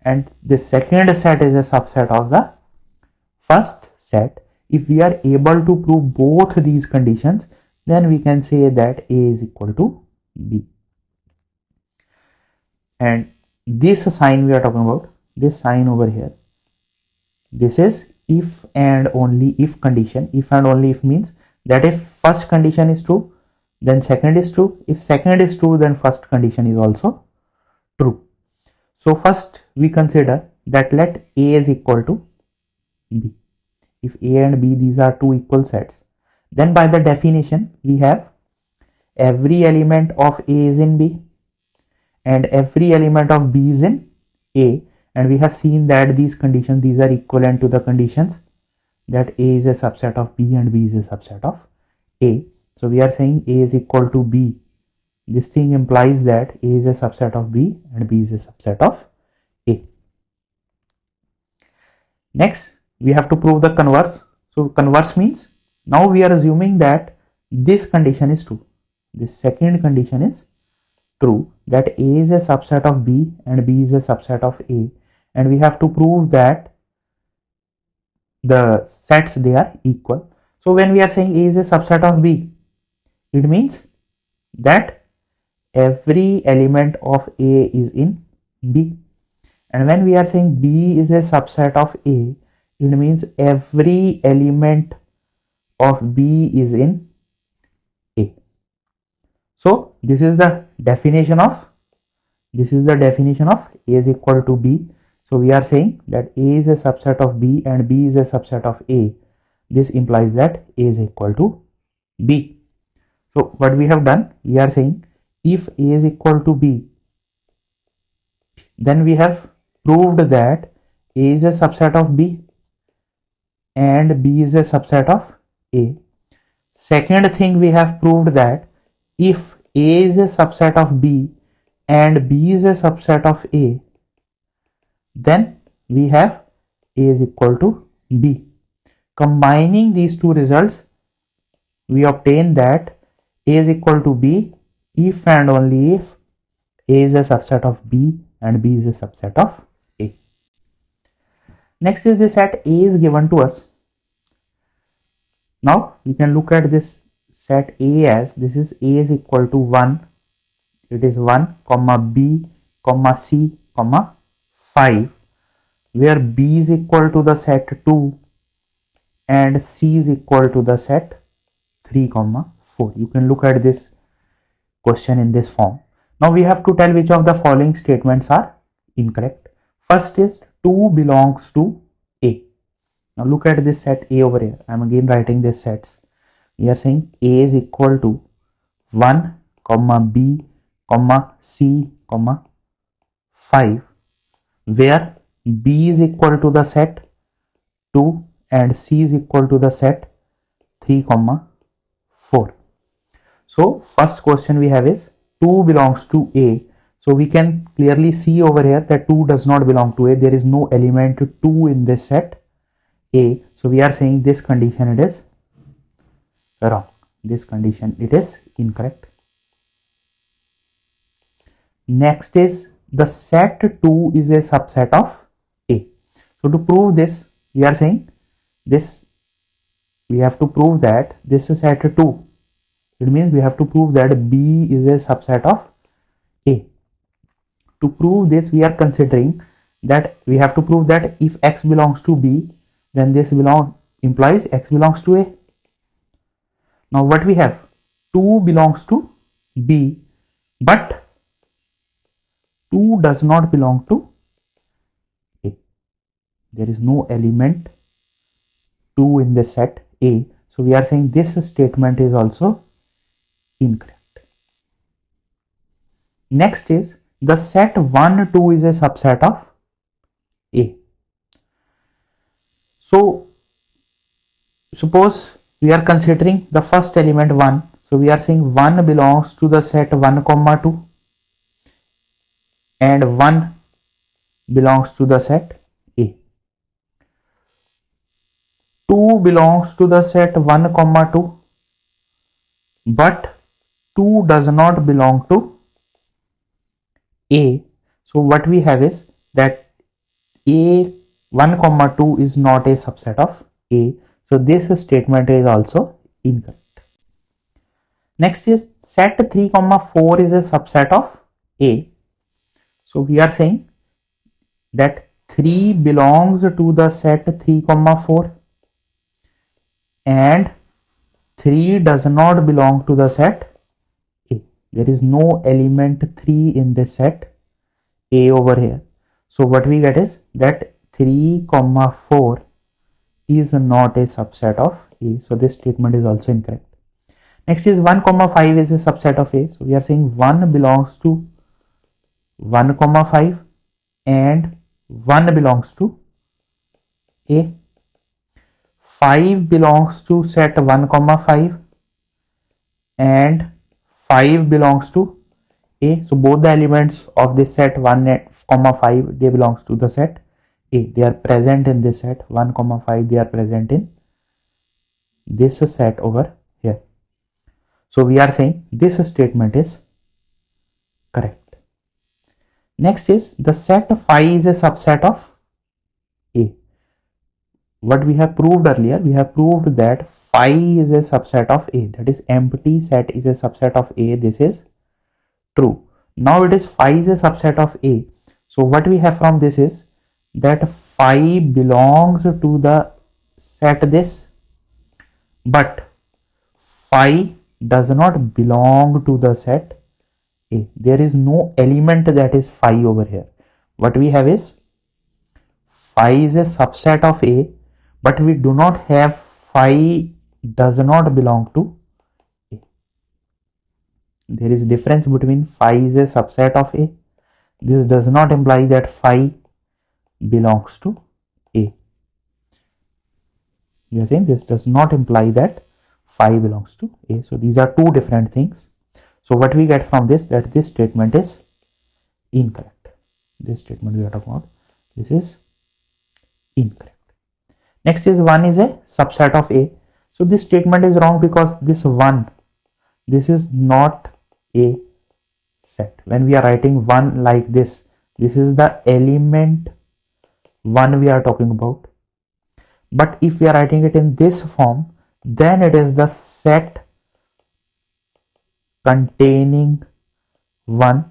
and the second set is a subset of the first set. If we are able to prove both these conditions, then we can say that A is equal to B. And this sign we are talking about, this sign over here, this is if and only if condition. If and only if means that if first condition is true, then second is true. If second is true, then first condition is also true. So first we consider that let A is equal to B. If A and B, these are two equal sets, then by the definition we have every element of A is in B and every element of B is in A, and we have seen that these conditions, these are equivalent to the conditions that A is a subset of B and B is a subset of A. So we are saying A is equal to B. This thing implies that A is a subset of B and B is a subset of A. Next, we have to prove the converse. So converse means now we are assuming that this condition is true. This second condition is true, that A is a subset of B and B is a subset of A, and we have to prove that the sets they are equal. So when we are saying A is a subset of B, it means that every element of A is in B, and when we are saying B is a subset of A, it means every element of B is in A. So this is the definition of A is equal to B. So we are saying that A is a subset of B and B is a subset of A. This implies that A is equal to B. So what we have done, we are saying if A is equal to B, then we have proved that A is a subset of B and B is a subset of A. Second thing, we have proved that if A is a subset of B and B is a subset of A, then we have A is equal to B. Combining these two results, we obtain that A is equal to B if and only if A is a subset of B and B is a subset of A. Next is the set A is given to us. Now we can look at this set A as, this is A is equal to 1. It is 1 comma B comma C comma 5, where B is equal to the set 2 and C is equal to the set 3 comma 4. You can look at this question in this form. Now we have to tell which of the following statements are incorrect. First is 2 belongs to A. Now look at this set A over here. I am again writing these sets. We are saying A is equal to 1 comma B comma C comma 5, where B is equal to the set 2 and C is equal to the set 3 comma 4. So first question we have is 2 belongs to A. So we can clearly see over here that 2 does not belong to A. There is no element 2 in this set A. So we are saying this condition it is wrong. This condition it is incorrect. Next is the set 2 is a subset of A. So to prove this, we are saying this, we have to prove that this is set 2. It means we have to prove that B is a subset of A. To prove this, we are considering that we have to prove that if X belongs to B, then this implies X belongs to A. Now what we have, 2 belongs to B, but 2 does not belong to A. There is no element 2 in the set A. So we are saying this statement is also incorrect. Next is the set 1 2 is a subset of A. So suppose we are considering the first element 1. So we are saying 1 belongs to the set 1 comma 2 and 1 belongs to the set A. 2 belongs to the set 1 comma 2, but 2 does not belong to A. So what we have is that A 1 comma 2 is not a subset of A. So this statement is also incorrect. Next is set 3 comma 4 is a subset of A. So we are saying that 3 belongs to the set 3 comma 4 and 3 does not belong to the set A. There is no element 3 in this set A over here. So what we get is that 3 comma 4 is not a subset of A. So this statement is also incorrect. Next is 1 comma 5 is a subset of A. So we are saying 1 belongs to 1 comma 5 and 1 belongs to A. 5 belongs to set 1 comma 5 and 5 belongs to A. So both the elements of this set 1 comma 5 they belongs to the set A. They are present in this set 1 comma 5, they are present in this set over here. So we are saying this statement is correct. Next is the set phi is a subset of A. What we have proved earlier, we have proved that phi is a subset of A, that is empty set is a subset of A. This is true. Now it is phi is a subset of A. So what we have from this is that phi belongs to the set this, but phi does not belong to the set A. There is no element that is phi over here. What we have is phi is a subset of A, but we do not have phi does not belong to A. There is difference between phi is a subset of A. This does not imply that phi belongs to A. You are saying this does not imply that phi belongs to A. So these are two different things. So what we get from this, that this statement is incorrect. This statement we are talking about, this is incorrect. Next is 1 is a subset of A. So this statement is wrong because this 1, this is not a set. When we are writing 1 like this is the element 1 we are talking about. But if we are writing it in this form, then it is the set containing 1.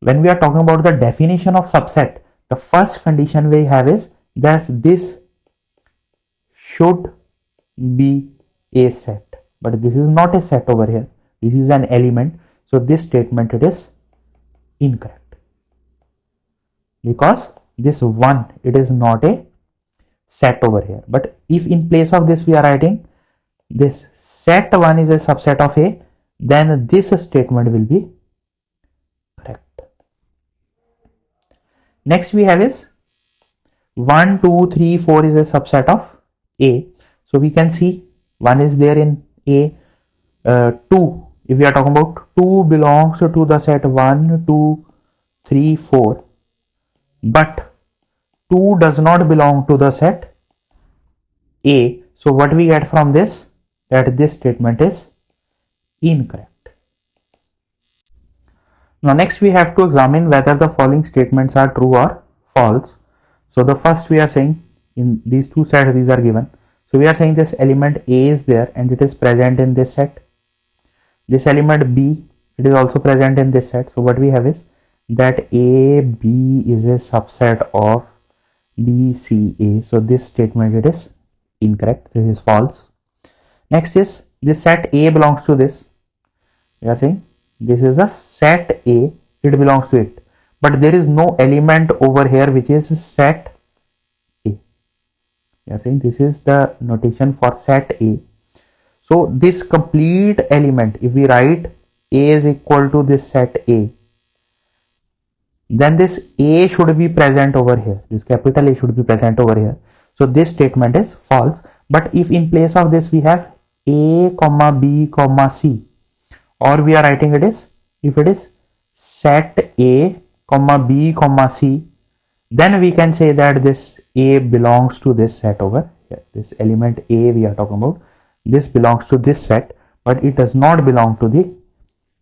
When we are talking about the definition of subset, the first condition we have is that this should be a set, but this is not a set over here, this is an element. So this statement it is incorrect because this 1 it is not a set over here. But if in place of this we are writing this set 1 is a subset of A, then this statement will be correct. Next we have is 1 2 3 4 is a subset of A. So we can see 1 is there in A. 2, if we are talking about 2 belongs to the set 1 2 3 4, but 2 does not belong to the set A. So what we get from this, that this statement is incorrect. Now next we have to examine whether the following statements are true or false. So the first we are saying in these two sets these are given. So we are saying this element A is there and it is present in this set. This element B, it is also present in this set. So what we have is that A B is a subset of B C A. So this statement it is incorrect. This is false. Next is this set A belongs to this. We are saying this is the set A, it belongs to it, but there is no element over here which is set A. We are saying this is the notation for set A. So this complete element, if we write A is equal to this set A, then this A should be present over here. This capital A should be present over here. So this statement is false. But if in place of this we have A comma B comma C, or we are writing it is, if it is set A comma B comma C, then we can say that this A belongs to this set over this element A we are talking about, this belongs to this set, but it does not belong to the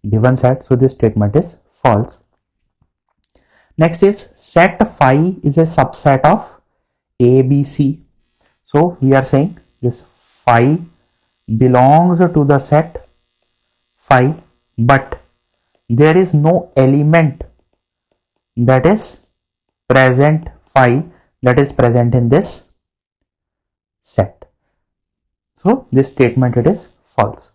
given set, so this statement is false. Next is set phi is a subset of ABC. So we are saying this phi belongs to the set phi, but there is no element that is present phi that is present in this set. So this statement it is false.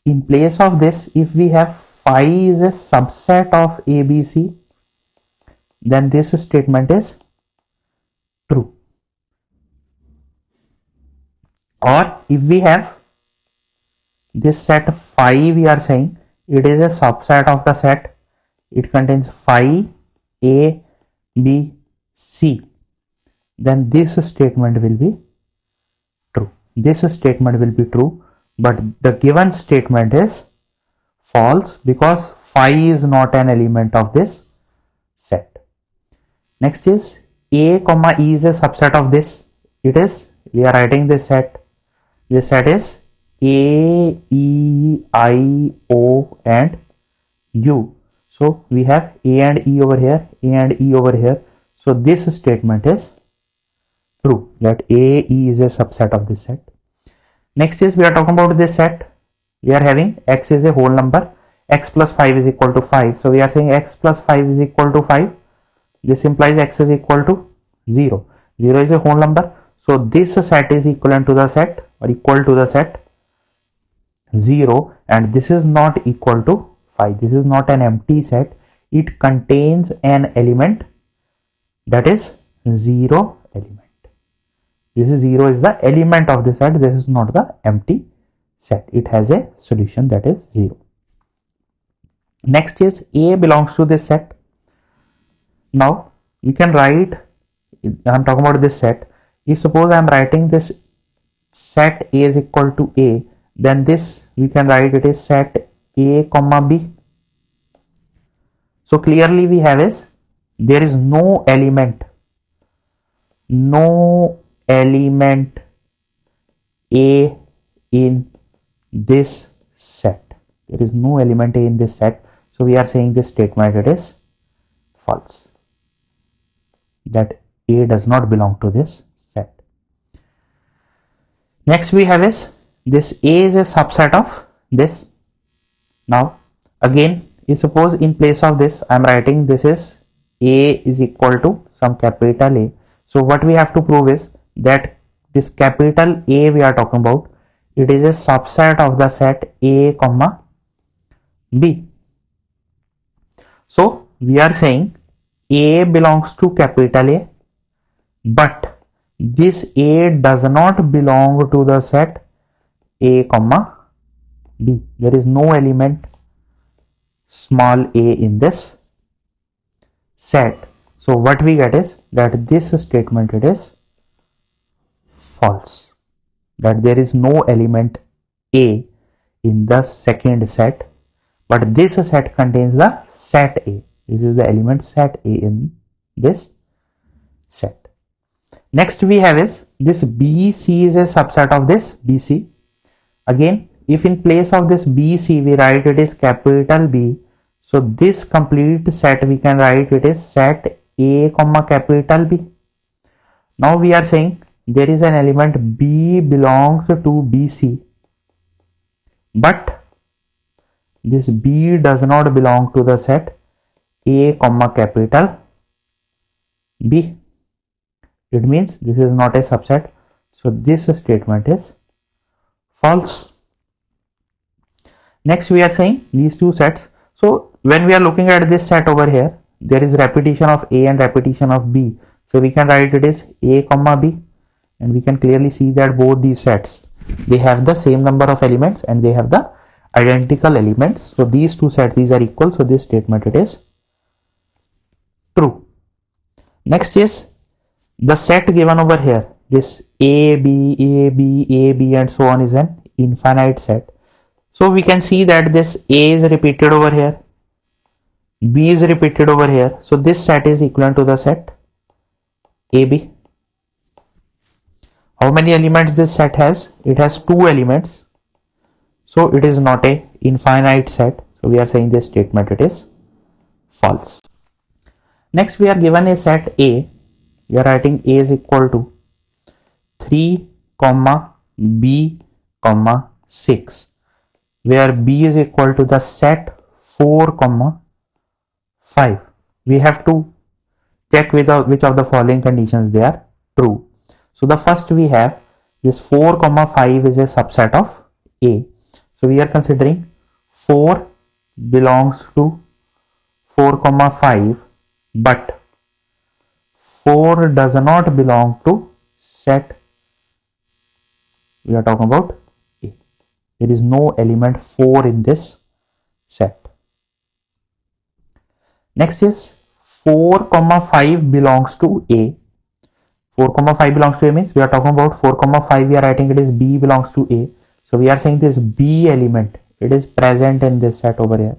In place of this, if we have phi is a subset of ABC, then this statement is true. Or if we have this set phi, we are saying it is a subset of the set, it contains phi A, B, C, then this statement will be true. This statement will be true, but the given statement is false because phi is not an element of this set. Next is A comma E is a subset of this. It is, we are writing this set. This set is A, E, I, O and U. So we have A and E over here, A and E over here. So this statement is true, that A, E is a subset of this set. Next is we are talking about this set. We are having x is a whole number, x plus 5 is equal to 5. So we are saying x plus 5 is equal to 5. This implies x is equal to 0. 0 is a whole number. So this set is equivalent to the set or equal to the set 0, and this is not equal to 5. This is not an empty set. It contains an element that is 0 element. This is 0 is the element of the set. This is not the empty set. It has a solution that is 0. Next is A belongs to this set. Now we can write, I am talking about this set. If suppose I am writing this set A is equal to A, then this we can write it is set A comma B. So clearly we have is there is no element A in this set. There is no element A in this set. So we are saying this statement it is false, that A does not belong to this set. Next we have is this A is a subset of this. Now again, if suppose in place of this I am writing this is A is equal to some capital A. So what we have to prove is that this capital A we are talking about, it is a subset of the set A comma B. So we are saying A belongs to capital A, but this A does not belong to the set A comma B. There is no element small a in this set. So what we get is that this statement it is false, that there is no element A in the second set, but this set contains the set A. This is the element set A in this set. Next we have is this BC is a subset of this BC. Again, if in place of this BC we write it is capital B, so this complete set we can write it is set A comma capital B. Now we are saying there is an element B belongs to BC, but this B does not belong to the set A comma capital B. It means this is not a subset. So this statement is false. Next we are saying these two sets. So when we are looking at this set over here, there is repetition of A and repetition of B. So we can write it is A comma B, and we can clearly see that both these sets, they have the same number of elements and they have the identical elements. So these two sets, these are equal. So this statement it is true. Next is the set given over here, this A, B, A, B, A, B and so on is an infinite set. So we can see that this A is repeated over here, B is repeated over here. So this set is equivalent to the set AB. How many elements this set has? It has 2 elements. So it is not a infinite set. So we are saying this statement it is false. Next we are given a set A. We are writing A is equal to 3 comma B comma 6, where B is equal to the set 4 comma 5. We have to check which of the following conditions they are true. So the first we have this 4 comma 5 is a subset of A. So we are considering 4 belongs to 4 comma 5, but 4 does not belong to set we are talking about A. There is no element 4 in this set. Next is 4 comma 5 belongs to A. 4 comma 5 belongs to A means we are talking about 4 comma 5, we are writing it is B belongs to A. So we are saying this B element, it is present in this set over here.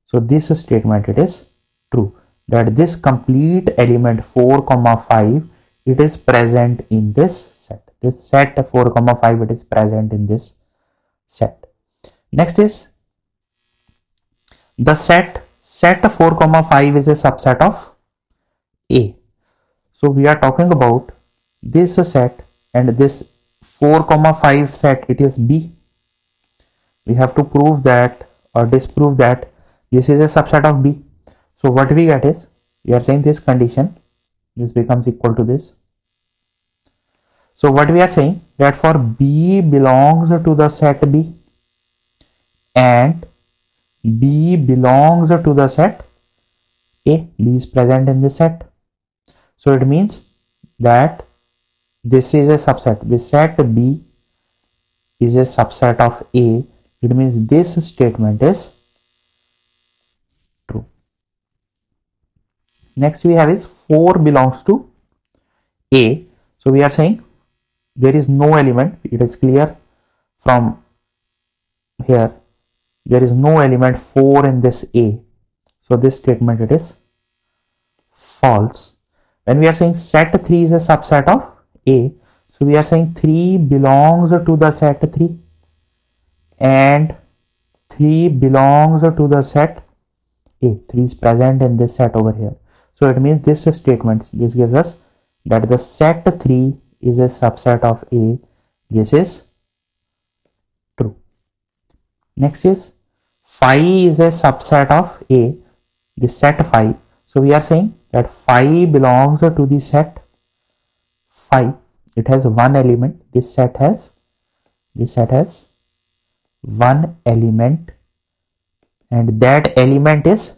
So this statement it is true, that this complete element 4 comma 5 it is present in this set. This set 4 comma 5 it is present in this set. Next is the set 4 comma 5 is a subset of A. So we are talking about this set, and this 4 comma 5 set it is B. We have to prove that or disprove that this is a subset of B. So what we get is, we are saying this condition, this becomes equal to this. So what we are saying, that for B belongs to the set B and B belongs to the set A, B is present in this set. So it means that this is a subset, this set B is a subset of A. It means this statement is true. Next we have is 4 belongs to A. So we are saying there is no element, it is clear from here, there is no element 4 in this A. So this statement it is false. When we are saying set 3 is a subset of A, so we are saying 3 belongs to the set 3 and 3 belongs to the set A. 3 is present in this set over here. So it means this statement, this gives us that the set 3 is a subset of A. This is true. Next is 5 is a subset of A, this set 5. So we are saying that 5 belongs to the set 5. It has one element. This set has one element, and that element is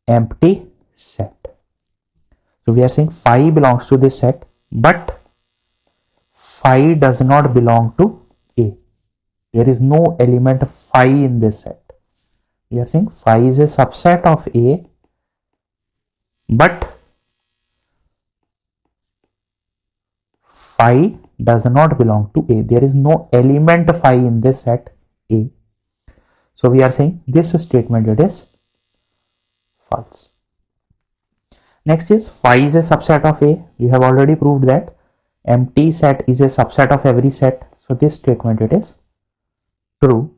empty set. So we are saying 5 belongs to this set, but 5 does not belong to A. There is no element 5 in this set. We are saying 5 is a subset of A, but 5 does not belong to A. There is no element 5 in this set A. So we are saying this statement it is false. Next is 5 is a subset of A. We have already proved that empty set is a subset of every set. So this statement it is true.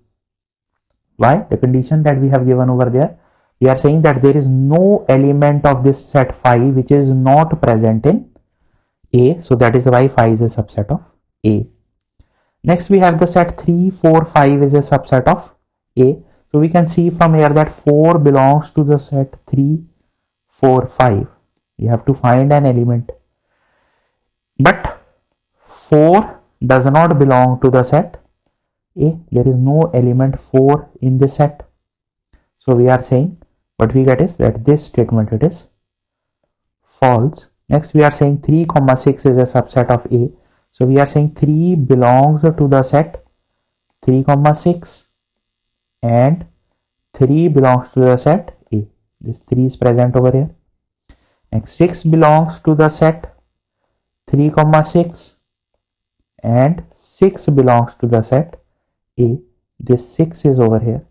Why? The condition that we have given over there, we are saying that there is no element of this set 5 which is not present in A. So that is why 5 is a subset of A. Next we have the set 3, 4, 5 is a subset of A. So we can see from here that 4 belongs to the set 3, 4, 5. We have to find an element. But 4 does not belong to the set A. There is no element 4 in this set. So we are saying what we get is that this statement it is false. Next we are saying 3 comma 6 is a subset of A. So we are saying 3 belongs to the set 3 comma 6 and 3 belongs to the set A. This 3 is present over here. Next 6 belongs to the set 3 comma 6 and 6 belongs to the set A. This 6 is over here.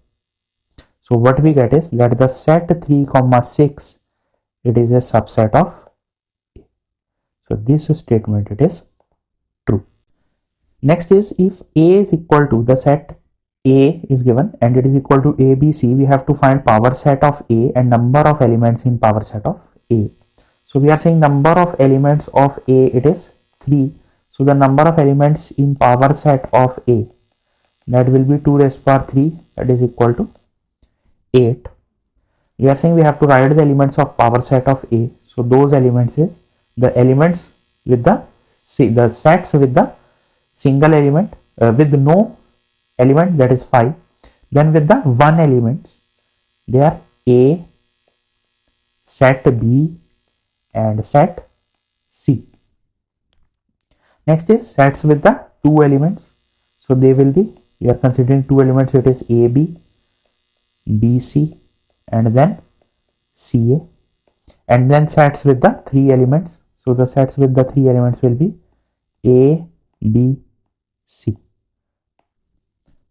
So what we get is that the set 3 comma 6 it is a subset of A. So this statement, it is true. Next is, if A is equal to, the set A is given and it is equal to A, B, C, we have to find power set of A and number of elements in power set of A. So we are saying number of elements of A, it is 3. So the number of elements in power set of A, that will be 2 raised to power 3, that is equal to 8. We are saying we have to write the elements of power set of A. So those elements is the elements with the sets with the single element, with no element, that is 5. Then with the one elements, they are A, set B and set C. Next is sets with the two elements. So they will be, we are considering two elements, so it is AB, BC and then CA. And then sets with the three elements. So the sets with the three elements will be A, B, C.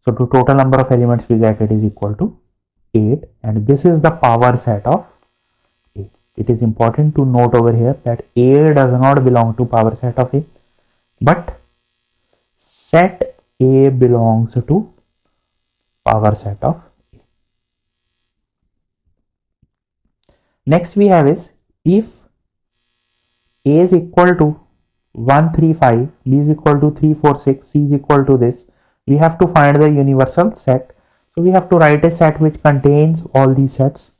So to total number of elements we get, it is equal to 8, and this is the power set of A. It is important to note over here that A does not belong to power set of A, but set A belongs to power set of A. Next we have is, if A is equal to 1, 3, 5, B is equal to 3, 4, 6, C is equal to this, we have to find the universal set. So we have to write a set which contains all these sets.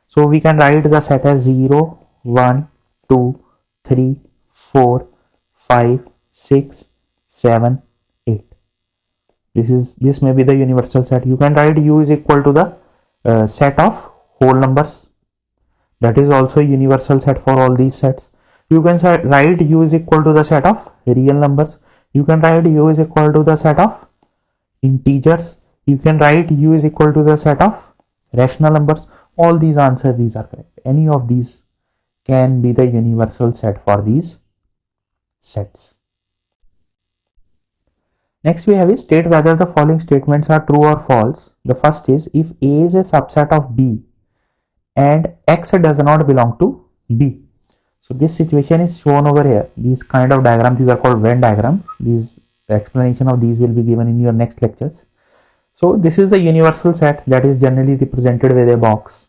So we can write the set as 0, 1, 2, 3, 4, 5, 6, 7, 8. This may be the universal set. You can write U is equal to the set of whole numbers. That is also a universal set for all these sets. You can write U is equal to the set of real numbers. You can write U is equal to the set of integers. You can write U is equal to the set of rational numbers. All these answers, these are correct. Any of these can be the universal set for these sets. Next we have is, state whether the following statements are true or false. The first is, if A is a subset of B and X does not belong to B. So this situation is shown over here. These kind of diagrams, these are called Venn diagrams. The explanation of these will be given in your next lectures. So this is the universal set that is generally represented with a box.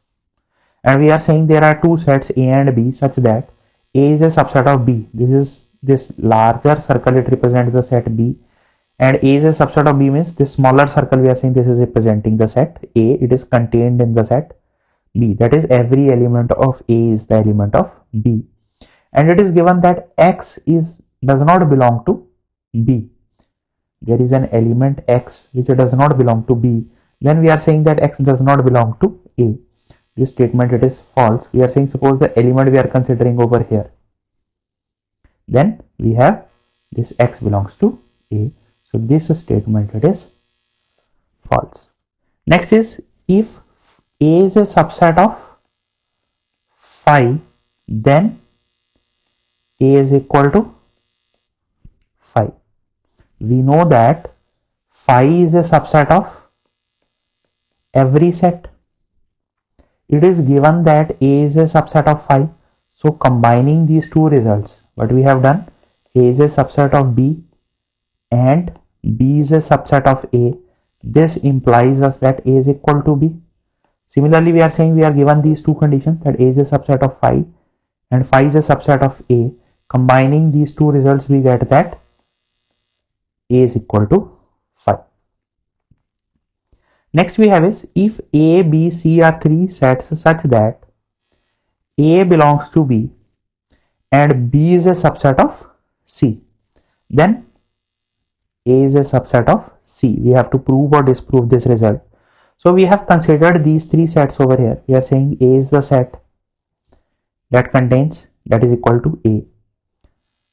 And we are saying there are two sets A and B such that A is a subset of B. This larger circle, it represents the set B. And A is a subset of B means this smaller circle, we are saying this is representing the set A. It is contained in the set B. That is, every element of A is the element of B. And it is given that X does not belong to B. There is an element X which does not belong to B. Then we are saying that X does not belong to A. This statement, it is false. We are saying, suppose the element we are considering over here, then we have this X belongs to A. So this statement, it is false. Next is, if A is a subset of phi, then A is equal to phi. We know that phi is a subset of every set. It is given that A is a subset of phi. So combining these two results, what we have done, A is a subset of B and B is a subset of A. This implies us that A is equal to B. Similarly, we are saying we are given these two conditions, that A is a subset of phi and phi is a subset of A. Combining these two results, we get that A is equal to phi. Next we have is, if A, B, C are three sets such that A belongs to B and B is a subset of C, then A is a subset of C. We have to prove or disprove this result. So we have considered these three sets over here. We are saying A is the set that contains, that is equal to A.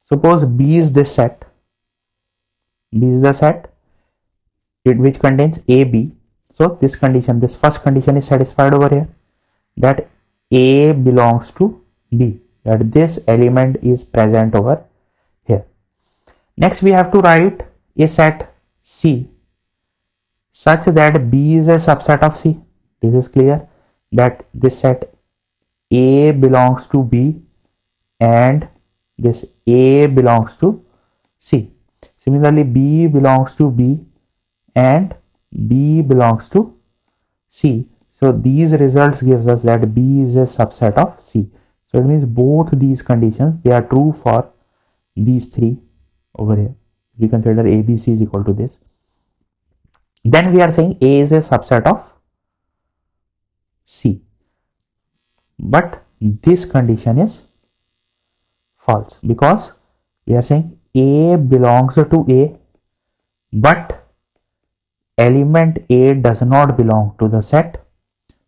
Suppose B is this set. B is the set which contains AB. So this condition, this first condition is satisfied over here, that A belongs to B, that this element is present over here. Next we have to write a set C such that B is a subset of C. This is clear, that this set A belongs to B and this A belongs to C. Similarly, B belongs to B and B belongs to C. So these results gives us that B is a subset of C. So it means both these conditions, they are true for these three over here. We consider A, B, C is equal to this. Then we are saying A is a subset of C. But this condition is false because we are saying A belongs to A, but element A does not belong to the set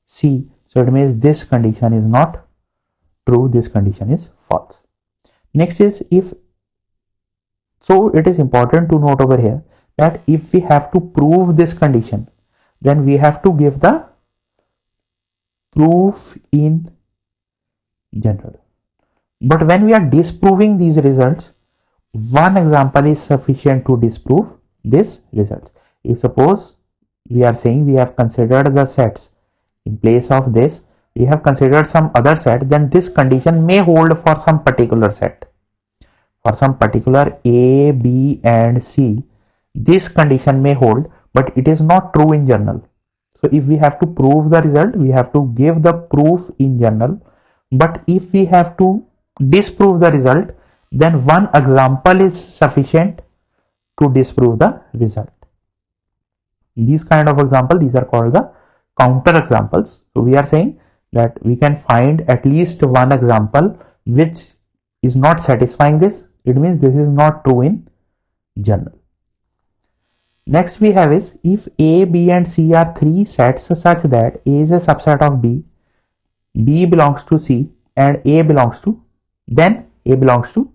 C. So it means this condition is not true, this condition is false. Next is if, so it is important to note over here that if we have to prove this condition, then we have to give the proof in general. But when we are disproving these results, one example is sufficient to disprove this result. If suppose we are saying we have considered the sets, in place of this we have considered some other set, then this condition may hold for some particular set. For some particular A, B and C, this condition may hold, but it is not true in general. So if we have to prove the result, we have to give the proof in general. But if we have to disprove the result, then one example is sufficient to disprove the result. These kind of examples, these are called the counter examples. So we are saying that we can find at least one example which is not satisfying this. It means this is not true in general. Next we have is if A, B and C are three sets such that A is a subset of B, B belongs to C and A belongs to, then A belongs to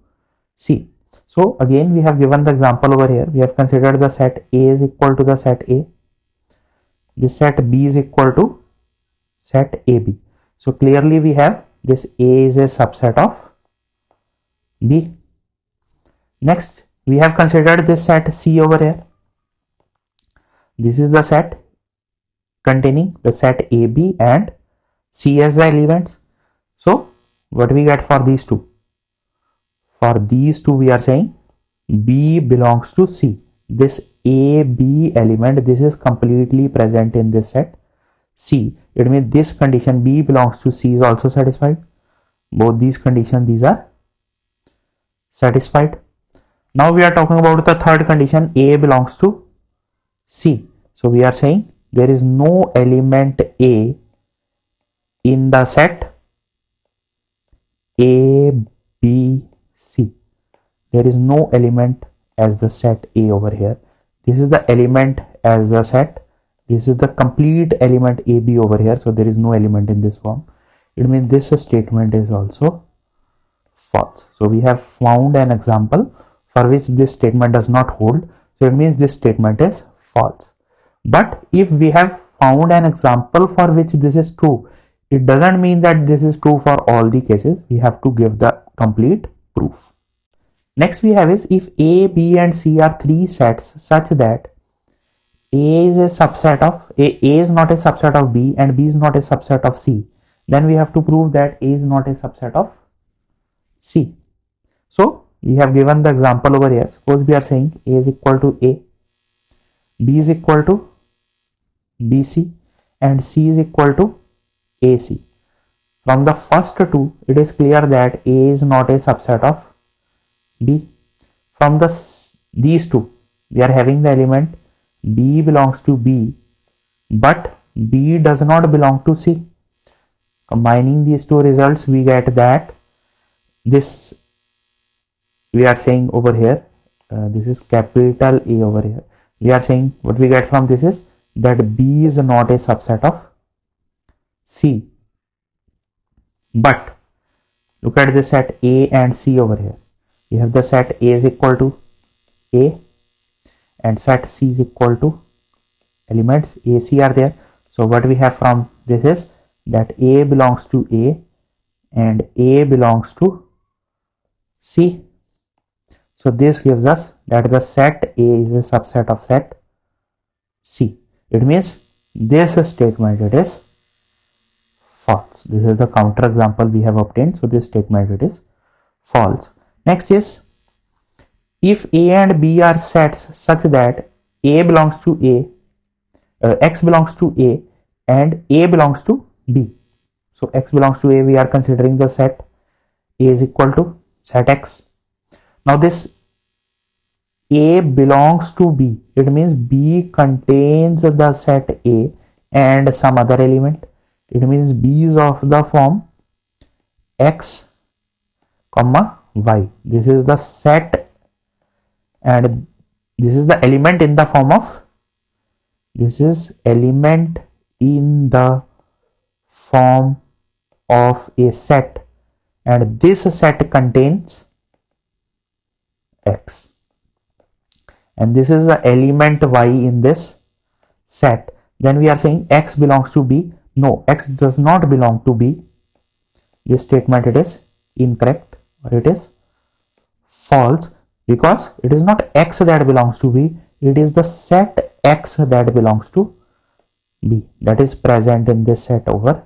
C. So again we have given the example over here. We have considered the set A is equal to the set A. This set B is equal to set AB. So clearly we have this A is a subset of B. Next we have considered this set C over here. This is the set containing the set AB and C as the elements. So what we get for these two? For these two we are saying B belongs to C. This AB element, this is completely present in this set C. It means this condition B belongs to C is also satisfied. Both these conditions, these are satisfied. Now we are talking about the third condition, A belongs to C. So we are saying there is no element A in the set A, B, C. There is no element as the set A over here. This is the element as the set. This is the complete element AB over here. So there is no element in this form. It means this statement is also false. So we have found an example for which this statement does not hold. So it means this statement is false. But if we have found an example for which this is true, it doesn't mean that this is true for all the cases. We have to give the complete proof. Next we have is if A, B and C are three sets such that A is a subset of A is not a subset of B and B is not a subset of C, then we have to prove that A is not a subset of C. So we have given the example over here. Suppose we are saying A is equal to A, B is equal to BC and C is equal to AC. From the first two, it is clear that A is not a subset of B. From these two, we are having the element B belongs to B, but B does not belong to C. Combining these two results, we get that this, we are saying over here, this is capital A over here. We are saying what we get from this is that B is not a subset of C. But look at the set A and C over here. We have the set A is equal to A and set C is equal to elements A, C are there. So what we have from this is that A belongs to A and A belongs to C. So this gives us that the set A is a subset of set C. It means this statement, it is false. This is the counter example we have obtained. So this statement, it is false. Next is, if A and B are sets such that A belongs to X belongs to A and A belongs to B. So X belongs to A, we are considering the set A is equal to set X. Now this A belongs to B, it means B contains the set A and some other element. It means B is of the form X comma Y. This is the set and this is the element in the form of, this is element in the form of a set, and this set contains X, and this is the element Y in this set. Then we are saying X belongs to B. No, X does not belong to B. This statement, it is incorrect, or it is false, because it is not X that belongs to B, it is the set X that belongs to B that is present in this set over